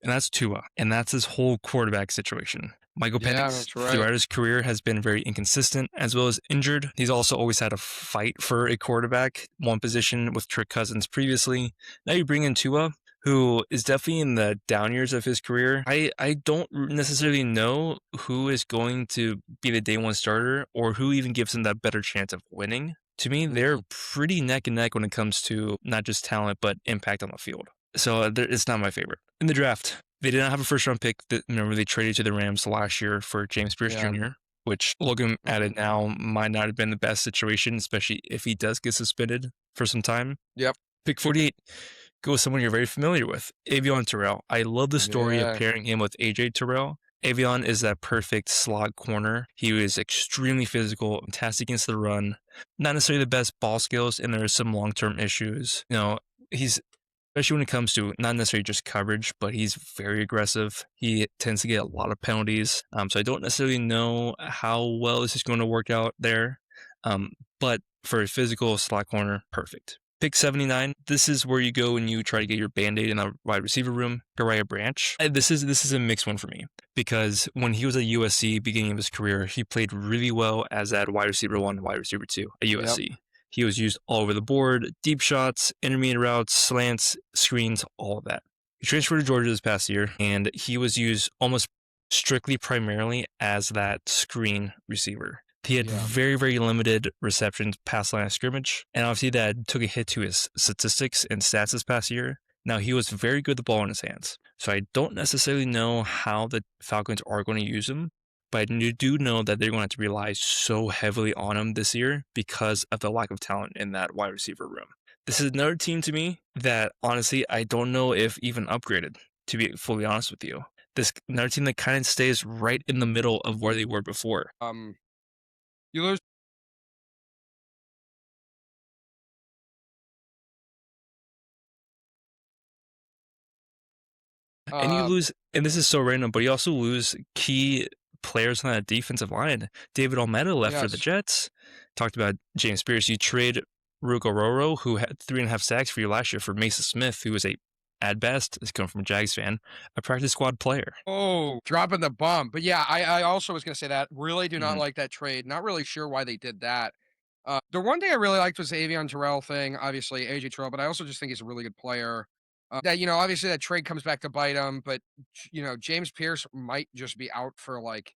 and that's Tua, and that's his whole quarterback situation. Michael Penix, throughout his career, has been very inconsistent as well as injured. He's also always had a fight for a quarterback, one position with Kirk Cousins previously. Now you bring in Tua, who is definitely in the down years of his career. I don't necessarily know who is going to be the day one starter or who even gives him that better chance of winning. To me, they're pretty neck and neck when it comes to not just talent, but impact on the field. So it's not my favorite. In the draft, they did not have a first-round pick. They traded to the Rams last year for James Pierce Jr., which, looking at it now, might not have been the best situation, especially if he does get suspended for some time. Yep. Pick 48, go with someone you're very familiar with, Avion Terrell. I love the story of pairing him with A.J. Terrell. Avion is that perfect slot corner. He was extremely physical, fantastic against the run. Not necessarily the best ball skills, and there are some long-term issues. He's, especially when it comes to not necessarily just coverage, but he's very aggressive. He tends to get a lot of penalties. So I don't necessarily know how well this is going to work out there. But for a physical slot corner, perfect. Pick 79. This is where you go and you try to get your Band-Aid in the wide receiver room. Uriah Branch. This is a mixed one for me because when he was at USC, beginning of his career, he played really well as that wide receiver 1, wide receiver 2 at USC. Yep. He was used all over the board, deep shots, intermediate routes, slants, screens, all of that. He transferred to Georgia this past year, and he was used almost strictly primarily as that screen receiver. He had very, very limited receptions past line of scrimmage, and obviously that took a hit to his statistics and stats this past year. Now, he was very good with the ball in his hands, so I don't necessarily know how the Falcons are going to use him, but I do know that they're going to have to rely so heavily on him this year because of the lack of talent in that wide receiver room. This is another team to me that, honestly, I don't know if even upgraded, to be fully honest with you. This another team that kind of stays right in the middle of where they were before. You lose. And you lose, and this is so random, but you also lose key players on that defensive line. David Almeida left for the Jets. Talked about James Pierce. You trade Rugo Roro, who had 3.5 sacks for you last year, for Mason Smith, who was a at best, it's coming from a Jags fan, a practice squad player. Oh, dropping the bomb. But yeah, I also was going to say that. Really do not Mhm. like that trade. Not really sure why they did that. The one thing I really liked was the Avion Terrell thing. Obviously, AJ Terrell, but I also just think he's a really good player. That obviously that trade comes back to bite him. But James Pierce might just be out for like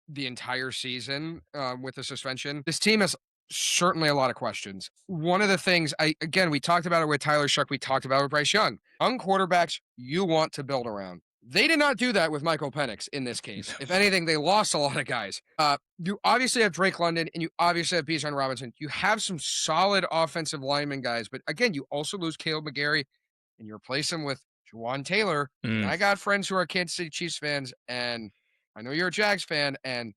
the entire season with the suspension. This team has certainly a lot of questions. One of the things we talked about it with Tyler Shuck, we talked about it with Bryce Young. Young quarterbacks you want to build around. They did not do that with Michael Penix in this case. If anything, they lost a lot of guys. You obviously have Drake London and you obviously have Bijan Robinson. You have some solid offensive lineman guys, but again, you also lose Caleb McGarry and you replace him with Juwan Taylor. And I got friends who are Kansas City Chiefs fans, and I know you're a Jags fan, and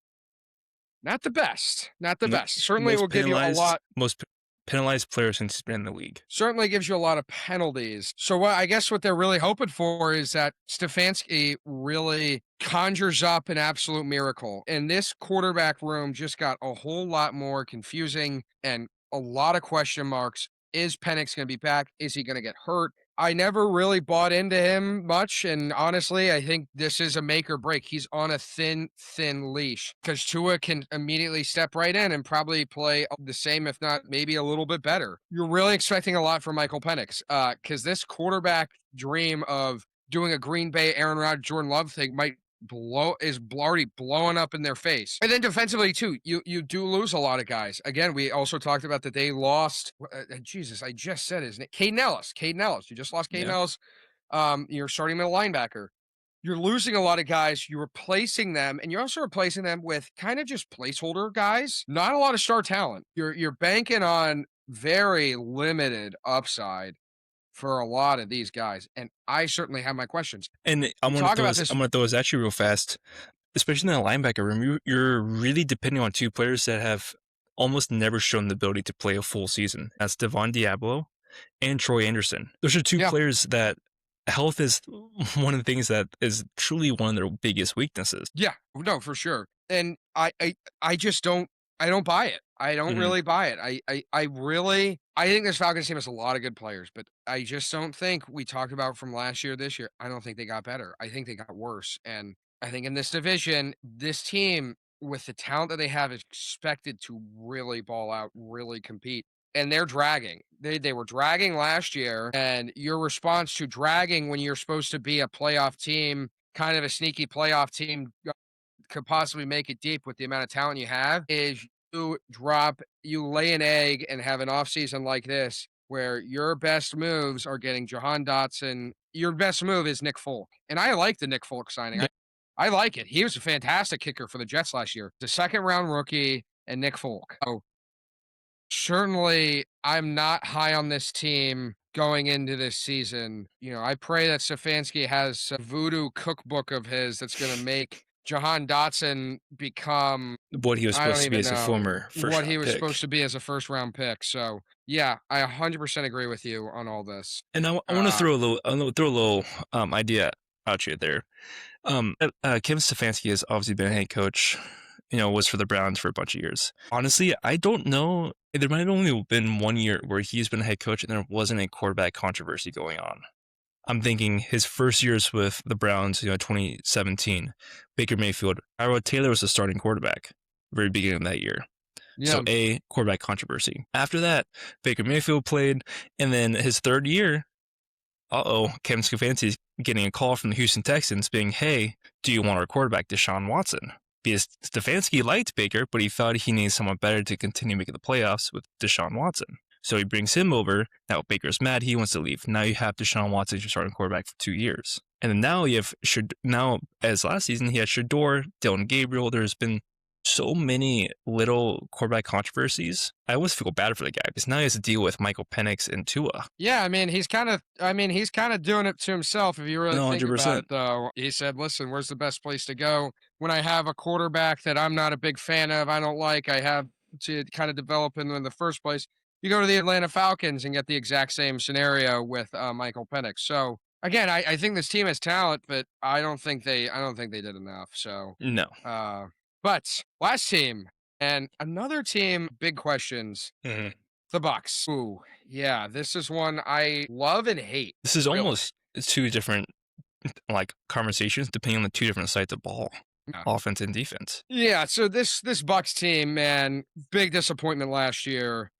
not the best. Not the best. Certainly will give you a lot. Most penalized player since he's been in the league. Certainly gives you a lot of penalties. So I guess what they're really hoping for is that Stefanski really conjures up an absolute miracle. And this quarterback room just got a whole lot more confusing and a lot of question marks. Is Penix going to be back? Is he going to get hurt? I never really bought into him much. And honestly, I think this is a make or break. He's on a thin leash because Tua can immediately step right in and probably play the same, if not maybe a little bit better. You're really expecting a lot from Michael Penix because this quarterback dream of doing a Green Bay, Aaron Rodgers, Jordan Love thing might already blowing up in their face. And then defensively too, you do lose a lot of guys. Again, we also talked about that they lost Jesus, I just said his name. Caden Ellis. You just lost Caden Ellis. You're starting middle linebacker. You're losing a lot of guys. You're replacing them, and you're also replacing them with kind of just placeholder guys. Not a lot of star talent. You're banking on very limited upside for a lot of these guys, and I certainly have my questions. And I'm going to throw this at you real fast, especially in the linebacker room. You're really depending on two players that have almost never shown the ability to play a full season. That's Devon Diablo and Troy Anderson. Those are two players that health is one of the things that is truly one of their biggest weaknesses. Yeah, no, for sure. And I just don't buy it. I don't really buy it. I think this Falcons team has a lot of good players, but I just don't think we talked about from last year, this year. I don't think they got better. I think they got worse. And I think in this division, this team with the talent that they have is expected to really ball out, really compete. And they're dragging. They were dragging last year, and your response to dragging when you're supposed to be a playoff team, kind of a sneaky playoff team, could possibly make it deep with the amount of talent you have, is you lay an egg and have an offseason like this where your best moves are getting Jahan Dotson. Your best move is Nick Folk. And I like the Nick Folk signing. I like it. He was a fantastic kicker for the Jets last year. The second round rookie and Nick Folk. Oh, certainly I'm not high on this team going into this season. I pray that Stefanski has a voodoo cookbook of his that's going to make Jahan Dotson become what he was supposed to be as a former supposed to be as a first round pick. So yeah, I 100% agree with you on all this. And I want to throw a little idea out you there. Kevin Stefanski has obviously been a head coach. Was for the Browns for a bunch of years. Honestly, I don't know. There might have only been 1 year where he's been a head coach and there wasn't a quarterback controversy going on. I'm thinking his first years with the Browns, 2017, Baker Mayfield, Tyrod Taylor was the starting quarterback, very beginning of that year. Yeah. So a quarterback controversy. After that, Baker Mayfield played, and then his third year, Kevin Stefanski's getting a call from the Houston Texans being, hey, do you want our quarterback, Deshaun Watson? Because Stefanski liked Baker, but he thought he needed someone better to continue making the playoffs with Deshaun Watson. So he brings him over. Now Baker's mad. He wants to leave. Now you have Deshaun Watson as your starting quarterback for 2 years. And then now you have as last season, he had Shador, Dylan Gabriel. There's been so many little quarterback controversies. I always feel bad for the guy because now he has to deal with Michael Penix and Tua. Yeah, he's kind of doing it to himself. If you really think 100%. About it, though, he said, "Listen, where's the best place to go when I have a quarterback that I'm not a big fan of? I don't like. I have to kind of develop him in the first place." You go to the Atlanta Falcons and get the exact same scenario with Michael Penix. So again, I think this team has talent, but I don't think they did enough. So no. But last team and another team, big questions. Mm-hmm. The Bucks. Ooh, yeah, this is one I love and hate. This is Really. almost two different like conversations depending on the two different sides of ball, Yeah. offense and defense. Yeah, so this Bucks team, man, big disappointment last year.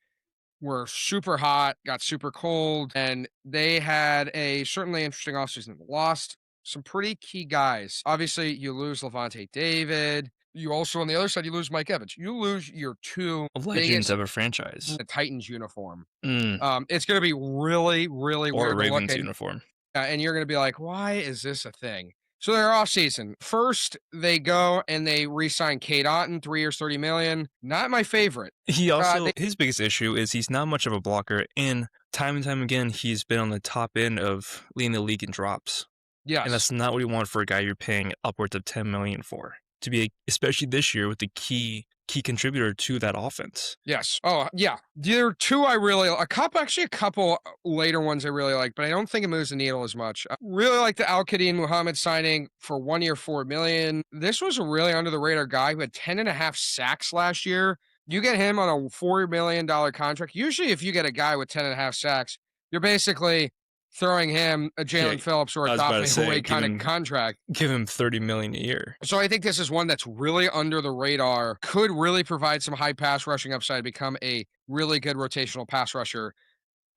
Were super hot, got super cold, and they had a certainly interesting offseason. Lost some pretty key guys. Obviously, you lose Levante David. You also, on the other side, you lose Mike Evans. You lose your two Legends biggest of a franchise. the Titans uniform. Mm, It's going to be really, really or a weird to look Ravens at, uniform. and you're going to be like, why is this a thing? So they're off season. First, they go and they re-sign Cade Otton, 3 years, $30 million. Not my favorite. He also, they- his biggest issue is he's not much of a blocker, and time again, he's been on the top end of leading the league in drops. Yes. And that's not what you want for a guy you're paying upwards of $10 million for. To be, especially this year with the key contributor to that offense. Yes. Oh, yeah. There are two I really a couple later ones I really like, but I don't think it moves the needle as much. I really like the Al-Qadim Muhammad signing for 1 year, $4 million. This was a really under the radar guy who had 10.5 sacks last year. You get him on a $4 million contract. Usually, if you get a guy with 10.5 sacks, you're basically throwing him a Jalen Phillips or a top away kind of contract. Give him $30 million a year. So I think this is one that's really under the radar, could really provide some high pass rushing upside, become a really good rotational pass rusher.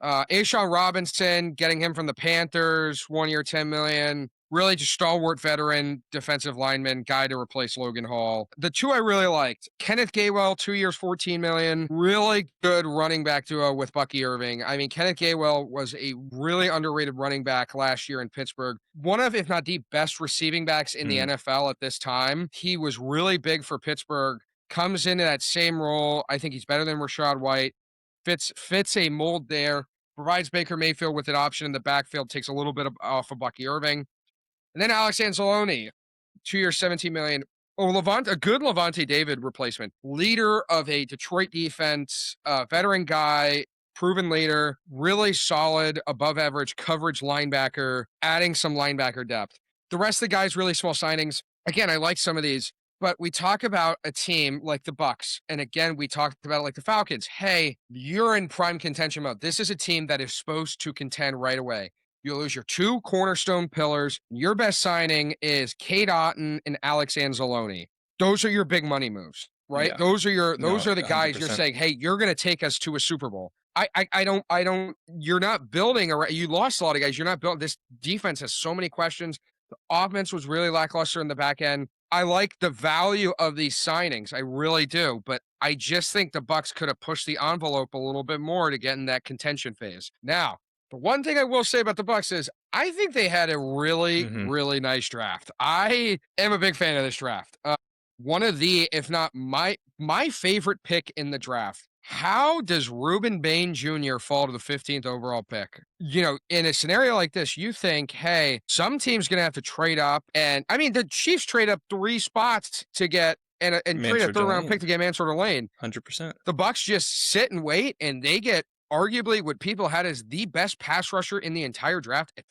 A'Shawn Robinson, getting him from the Panthers, 1 year, $10 million. Really just stalwart veteran defensive lineman, guy to replace Logan Hall. The two I really liked, Kenneth Gainwell, 2 years, $14 million. Really good running back duo with Bucky Irving. I mean, Kenneth Gainwell was a really underrated running back last year in Pittsburgh. One of, if not the best receiving backs in the NFL at this time. He was really big for Pittsburgh. Comes into that same role. I think he's better than Rachaad White. Fits a mold there. Provides Baker Mayfield with an option in the backfield. Takes a little bit off of Bucky Irving. And then Alex Anzalone, 2 years, $17 million. Oh, a good Levante David replacement. Leader of a Detroit defense, veteran guy, proven leader, really solid, above average coverage linebacker, adding some linebacker depth. The rest of the guys, really small signings. Again, I like some of these, but we talk about a team like the Bucks, and again, we talked about it like the Falcons. Hey, you're in prime contention mode. This is a team that is supposed to contend right away. You lose your two cornerstone pillars. Your best signing is Cade Otton and Alex Anzalone. Those are your big money moves, right? Yeah. Those are the guys 100%. you're saying, hey, you're going to take us to a Super Bowl. I don't, you're not building you lost a lot of guys. You're not building. This defense has so many questions. The offense was really lackluster in the back end. I like the value of these signings. I really do. But I just think the Bucks could have pushed the envelope a little bit more to get in that contention phase. Now, the one thing I will say about the Bucks is I think they had a really, really nice draft. I am a big fan of this draft. One of the, if not my favorite pick in the draft. How does Ruben Bain Jr. fall to the 15th overall pick? You know, in a scenario like this, you think, hey, some team's going to have to trade up. And I mean, the Chiefs trade up 3 spots to get and trade a third-round pick to get Mansour Lane. 100%. The Bucks just sit and wait, and they get arguably what people had as the best pass rusher in the entire draft at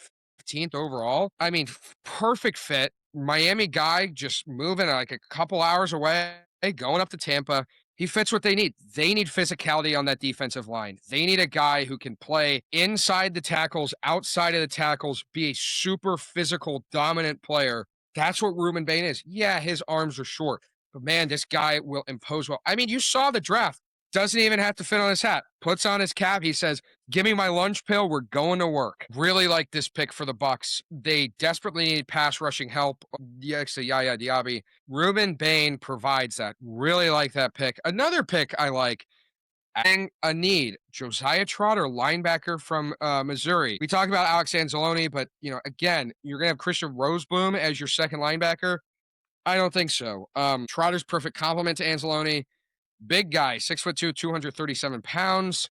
15th overall. I mean, perfect fit. Miami guy just moving like a couple hours away, going up to Tampa. He fits what they need. They need physicality on that defensive line. They need a guy who can play inside the tackles, outside of the tackles, be a super physical, dominant player. That's what Ruben Bain is. Yeah, his arms are short, but man, this guy will impose well. I mean, you saw the draft. Doesn't even have to fit on his hat. Puts on his cap. He says, give me my lunch pill. We're going to work. Really like this pick for the Bucks. They desperately need pass rushing help. Yaya Diaby. Ruben Bain provides that. Really like that pick. Another pick I like, adding a need. Josiah Trotter, linebacker from Missouri. We talked about Alex Anzalone, but, you know, again, you're going to have Christian Roseboom as your second linebacker. I don't think so. Trotter's perfect complement to Anzalone. Big guy, 6'2", 237 pounds.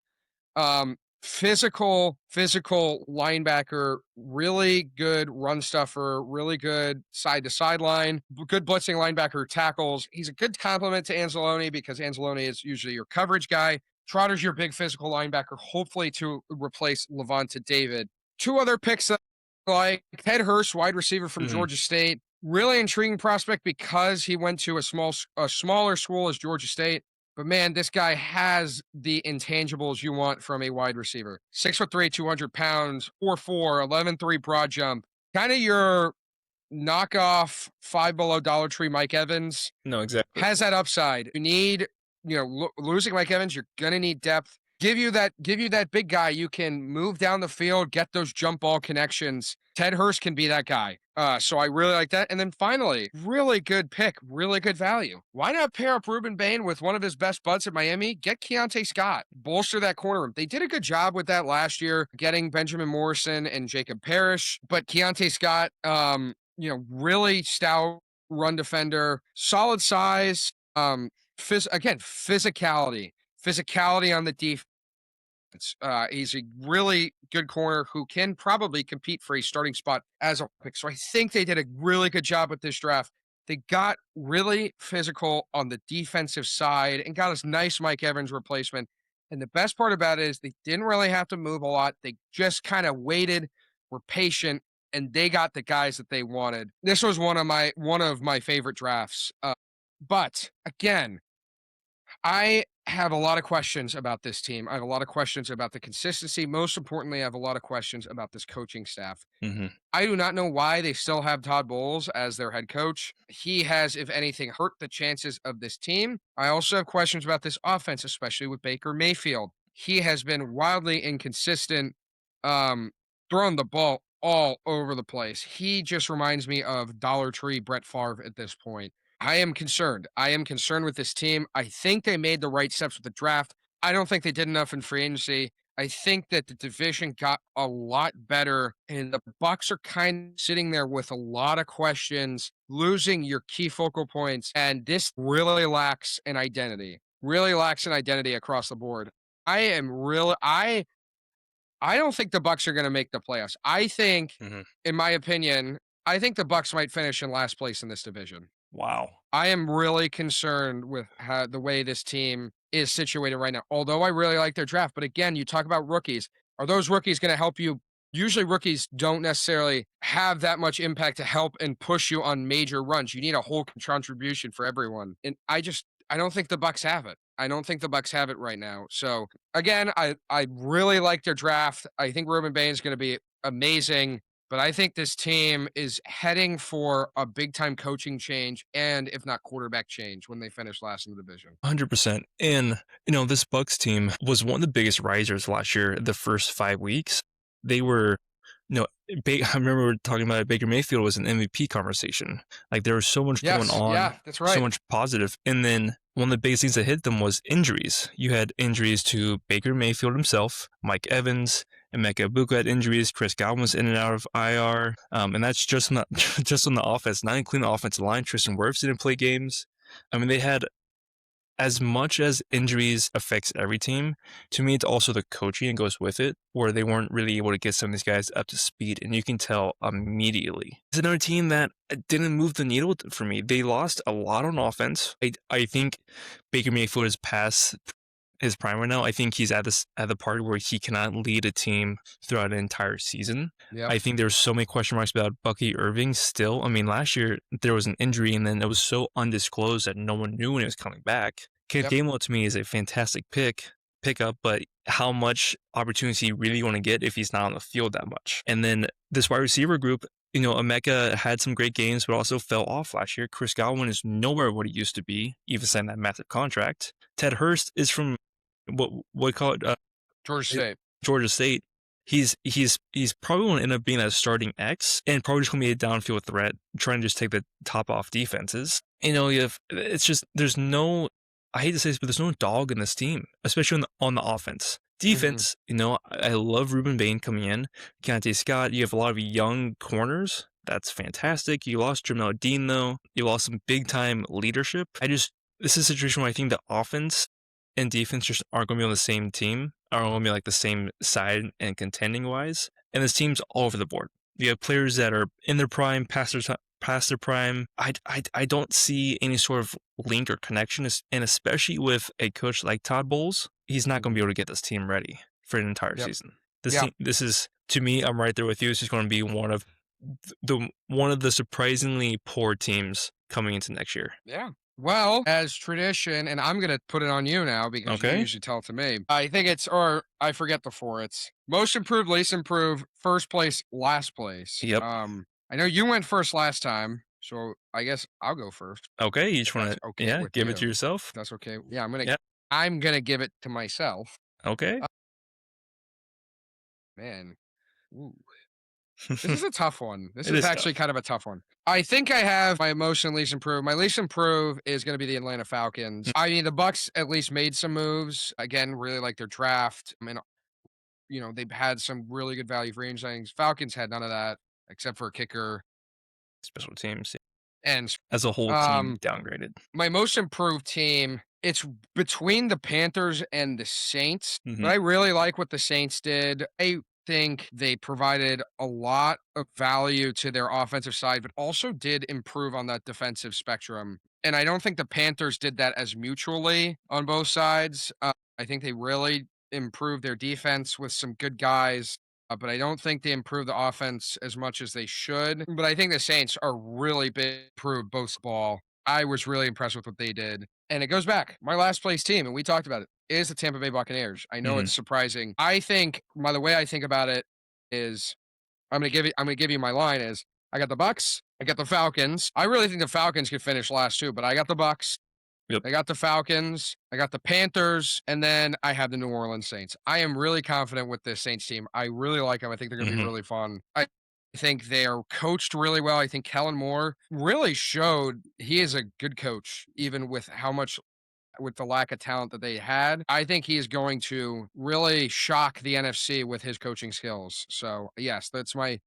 Physical linebacker, really good run stuffer, really good side to sideline, good blitzing linebacker tackles. He's a good complement to Anzalone because Anzalone is usually your coverage guy. Trotter's your big physical linebacker, hopefully to replace Levante David. Two other picks that I like, headfirst, wide receiver from Georgia State. Really intriguing prospect because he went to a smaller school as Georgia State. But man, this guy has the intangibles you want from a wide receiver. 6'3", 200 pounds, 4'4", 11.3 broad jump. Kind of your knockoff Five Below Dollar Tree Mike Evans. No, exactly. Has that upside. You need, losing Mike Evans, you're gonna need depth. Give you that big guy. You can move down the field, get those jump ball connections. Ted Hurst can be that guy. So I really like that. And then finally, really good pick, really good value. Why not pair up Reuben Bain with one of his best buds at Miami? Get Keontae Scott, bolster that corner room. They did a good job with that last year, getting Benjamin Morrison and Jacob Parrish. But Keontae Scott, really stout run defender, solid size. Physicality on the defense. He's a really good corner who can probably compete for a starting spot as a pick. So I think they did a really good job with this draft. They got really physical on the defensive side and got us nice Mike Evans replacement. And the best part about it is they didn't really have to move a lot. They just kind of waited, were patient, and they got the guys that they wanted. This was one of my favorite drafts. But again, I have a lot of questions about this team. I have a lot of questions about the consistency. Most importantly, I have a lot of questions about this coaching staff. Mm-hmm. I do not know why they still have Todd Bowles as their head coach. He has, if anything, hurt the chances of this team. I also have questions about this offense, especially with Baker Mayfield. He has been wildly inconsistent, throwing the ball all over the place. He just reminds me of Dollar Tree Brett Favre at this point. I am concerned. I am concerned with this team. I think they made the right steps with the draft. I don't think they did enough in free agency. I think that the division got a lot better, and the Bucs are kind of sitting there with a lot of questions, losing your key focal points, and this really lacks an identity. Really lacks an identity across the board. I don't think the Bucs are going to make the playoffs. I think, in my opinion, I think the Bucs might finish in last place in this division. Wow. I am really concerned with the way this team is situated right now, although I really like their draft. But again, you talk about rookies. Are those rookies going to help you? Usually rookies don't necessarily have that much impact to help and push you on major runs. You need a whole contribution for everyone. And I don't think the Bucs have it. I don't think the Bucs have it right now. So again, I really like their draft. I think Reuben Bain is going to be amazing. But I think this team is heading for a big-time coaching change and, if not quarterback change, when they finish last in the division. 100%. And, this Bucs team was one of the biggest risers last year, the first 5 weeks. They were, I remember we were talking about it, Baker Mayfield was an MVP conversation. Like, there was so much going on. Yeah, that's right. So much positive. And then one of the biggest things that hit them was injuries. You had injuries to Baker Mayfield himself, Mike Evans, Emeka Egbuka had injuries. Chris Godwin was in and out of IR. And that's just on the offense, not including the offensive line. Tristan Wirfs didn't play games. I mean, they had, as much as injuries affects every team, to me, it's also the coaching that goes with it, where they weren't really able to get some of these guys up to speed. And you can tell immediately. It's another team that didn't move the needle for me. They lost a lot on offense. I think Baker Mayfield is past his prime right now. I think he's at the part where he cannot lead a team throughout an entire season. Yep. I think there's so many question marks about Bucky Irving still. I mean, last year there was an injury and then it was so undisclosed that no one knew when he was coming back. Kent Gainwell to me is a fantastic pickup, but how much opportunity you really want to get if he's not on the field that much? And then this wide receiver group, Emeka had some great games, but also fell off last year. Chris Godwin is nowhere what he used to be, even signed that massive contract. Ted Hurst is from what we call it, Georgia State. He's probably going to end up being a starting X and probably just going to be a downfield threat, trying to just take the top off defenses. It's just, there's no, I hate to say this, but there's no dog in this team, especially on the offense. Defense, I love Reuben Bain coming in. Keontae Scott, you have a lot of young corners. That's fantastic. You lost Jamel Dean, though. You lost some big-time leadership. This is a situation where I think the offense and defense just aren't going to be on the same team, aren't going to be like the same side and contending-wise. And this team's all over the board. You have players that are in their prime, past their prime. I don't see any sort of link or connection, and especially with a coach like Todd Bowles, he's not going to be able to get this team ready for an entire season. This is, to me, I'm right there with you. It's just going to be one of the surprisingly poor teams coming into next year. Yeah. Well, as tradition, and I'm gonna put it on you now because you Okay. usually tell it to me. I think it's, or I forget the four. It's most improved, least improved, first place, last place. Yep. I know you went first last time, so I guess I'll go first Okay. You if just want that's to, okay with give you. it to yourself. That's okay. Yeah, Yeah. I'm gonna give it to myself. Okay. Man, ooh. This is a tough one. This It is is actually tough. kind of a tough one. I think I have my emotion least improved. My least improved is going to be the Atlanta Falcons. I mean, the Bucks at least made some moves. Again, really like their draft. I mean, they've had some really good value for range signings. Falcons had none of that except for a kicker. Special teams And as a whole team downgraded. my most improved team, it's between the Panthers and the Saints, but I really like what the Saints did. I think they provided a lot of value to their offensive side, but also did improve on that defensive spectrum. And I don't think the Panthers did that as mutually on both sides. I think they really improved their defense with some good guys. But I don't think they improved the offense as much as they should. But I think the Saints are really big, improved both ball. I was really impressed with what they did. And it goes back. My last place team, and we talked about it, is the Tampa Bay Buccaneers. I know it's surprising. I think, by the way I think about it, is I'm gonna give you my line is I got the Bucks, I got the Falcons. I really think the Falcons could finish last too, but I got the Bucks, Yep. I got the Falcons, I got the Panthers, and then I have the New Orleans Saints. I am really confident with this Saints team. I really like them. I think they're going to be really fun. I think they are coached really well. I think Kellen Moore really showed he is a good coach, even with how much with the lack of talent that they had. I think he is going to really shock the NFC with his coaching skills. So yes, that's my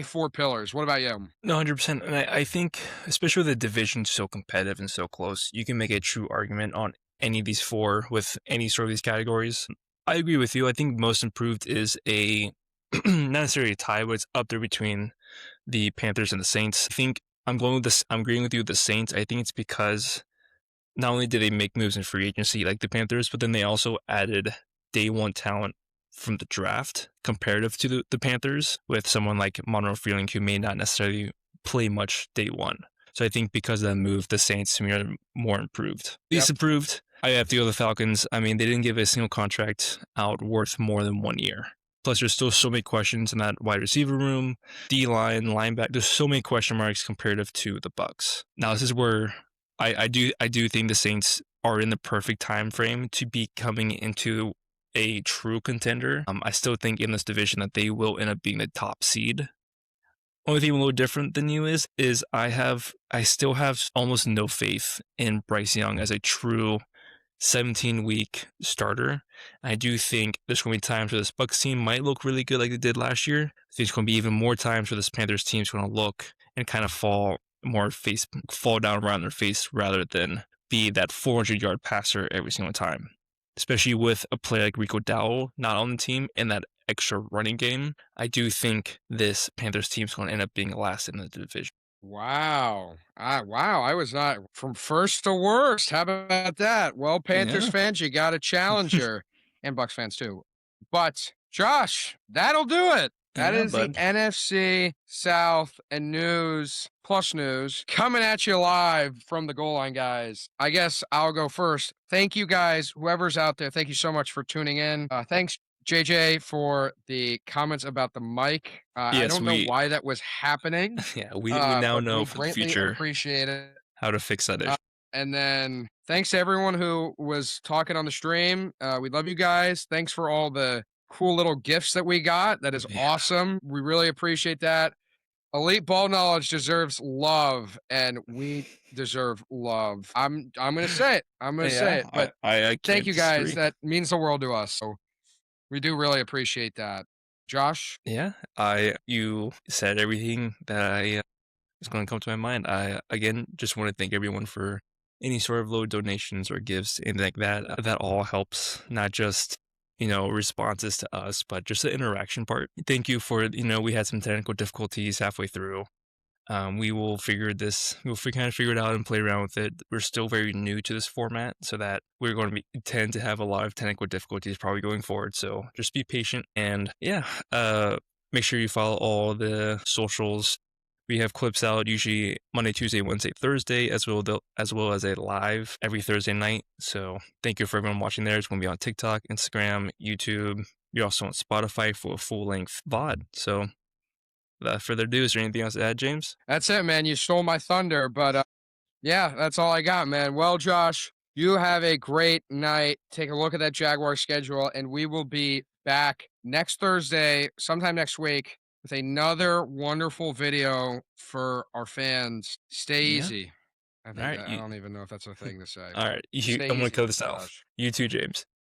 four pillars. What about you? No, 100%. And I think, especially with the division so competitive and so close, you can make a true argument on any of these four with any sort of these categories. I agree with you. I think most improved is a not necessarily a tie, but it's up there between the Panthers and the Saints. I think I'm going with this. I'm agreeing with you with the Saints. I think it's because not only did they make moves in free agency like the Panthers, but then they also added day one talent from the draft comparative to the Panthers with someone like Monroe Freeling who may not necessarily play much day one. So I think because of that move, the Saints to me are more improved. Least improved, I have to go with the Falcons. I mean, they didn't give a single contract out worth more than 1 year. Plus, there's still so many questions in that wide receiver room, D-line, linebacker. There's so many question marks comparative to the Bucks. Now, this is where I do think the Saints are in the perfect time frame to be coming into a true contender. I still think in this division that they will end up being the top seed. Only thing a little different than you is I still have almost no faith in Bryce Young as a true 17-week starter. I do think there's going to be times where this Bucks team might look really good like they did last year. I think there's going to be even more times where this Panthers team is going to look and kind of fall down around their face rather than be that 400-yard passer every single time. Especially with a player like Rico Dowell not on the team and that extra running game, I do think this Panthers team is going to end up being last in the division. Wow. Wow. I was not from first to worst. How about that? Well, Panthers fans, you got a challenger and Bucks fans too. But Josh, that'll do it. That is the NFC South and news plus news coming at you live from the goal line, guys. I guess I'll go first. Thank you guys, whoever's out there. Thank you so much for tuning in. Thanks, JJ, for the comments about the mic. I don't know why that was happening. Yeah, we now know for the greatly future appreciate it. how to fix that issue. And then thanks to everyone who was talking on the stream. We love you guys. Thanks for all the cool little gifts that we got. That is awesome. We really appreciate that. Elite Ball Knowledge deserves love, and we deserve love. I'm gonna say it. I'm gonna say it. But I thank you guys. disagree. That means the world to us. So we do really appreciate that. Josh? Yeah, you said everything that is going to come to my mind. I again just want to thank everyone for any sort of low donations or gifts, anything like that. That all helps, not just responses to us, but just the interaction part. Thank you for we had some technical difficulties halfway through. We will kind of figure it out and play around with it. We're still very new to this format, so that we're going to tend to have a lot of technical difficulties probably going forward. So just be patient and make sure you follow all the socials. We have clips out usually Monday, Tuesday, Wednesday, Thursday, as well as a live every Thursday night. So thank you for everyone watching there. It's going to be on TikTok, Instagram, YouTube. You're also on Spotify for a full-length VOD. So without further ado, is there anything else to add, James? That's it, man. You stole my thunder, but yeah, that's all I got, man. Well, Josh, you have a great night. Take a look at that Jaguar schedule, and we will be back next Thursday, sometime next week, with another wonderful video for our fans. Stay Yeah. easy. I think All right, I don't even know if that's a thing to say. All right, Stay I'm going to easy, cut this off. Josh. You too, James.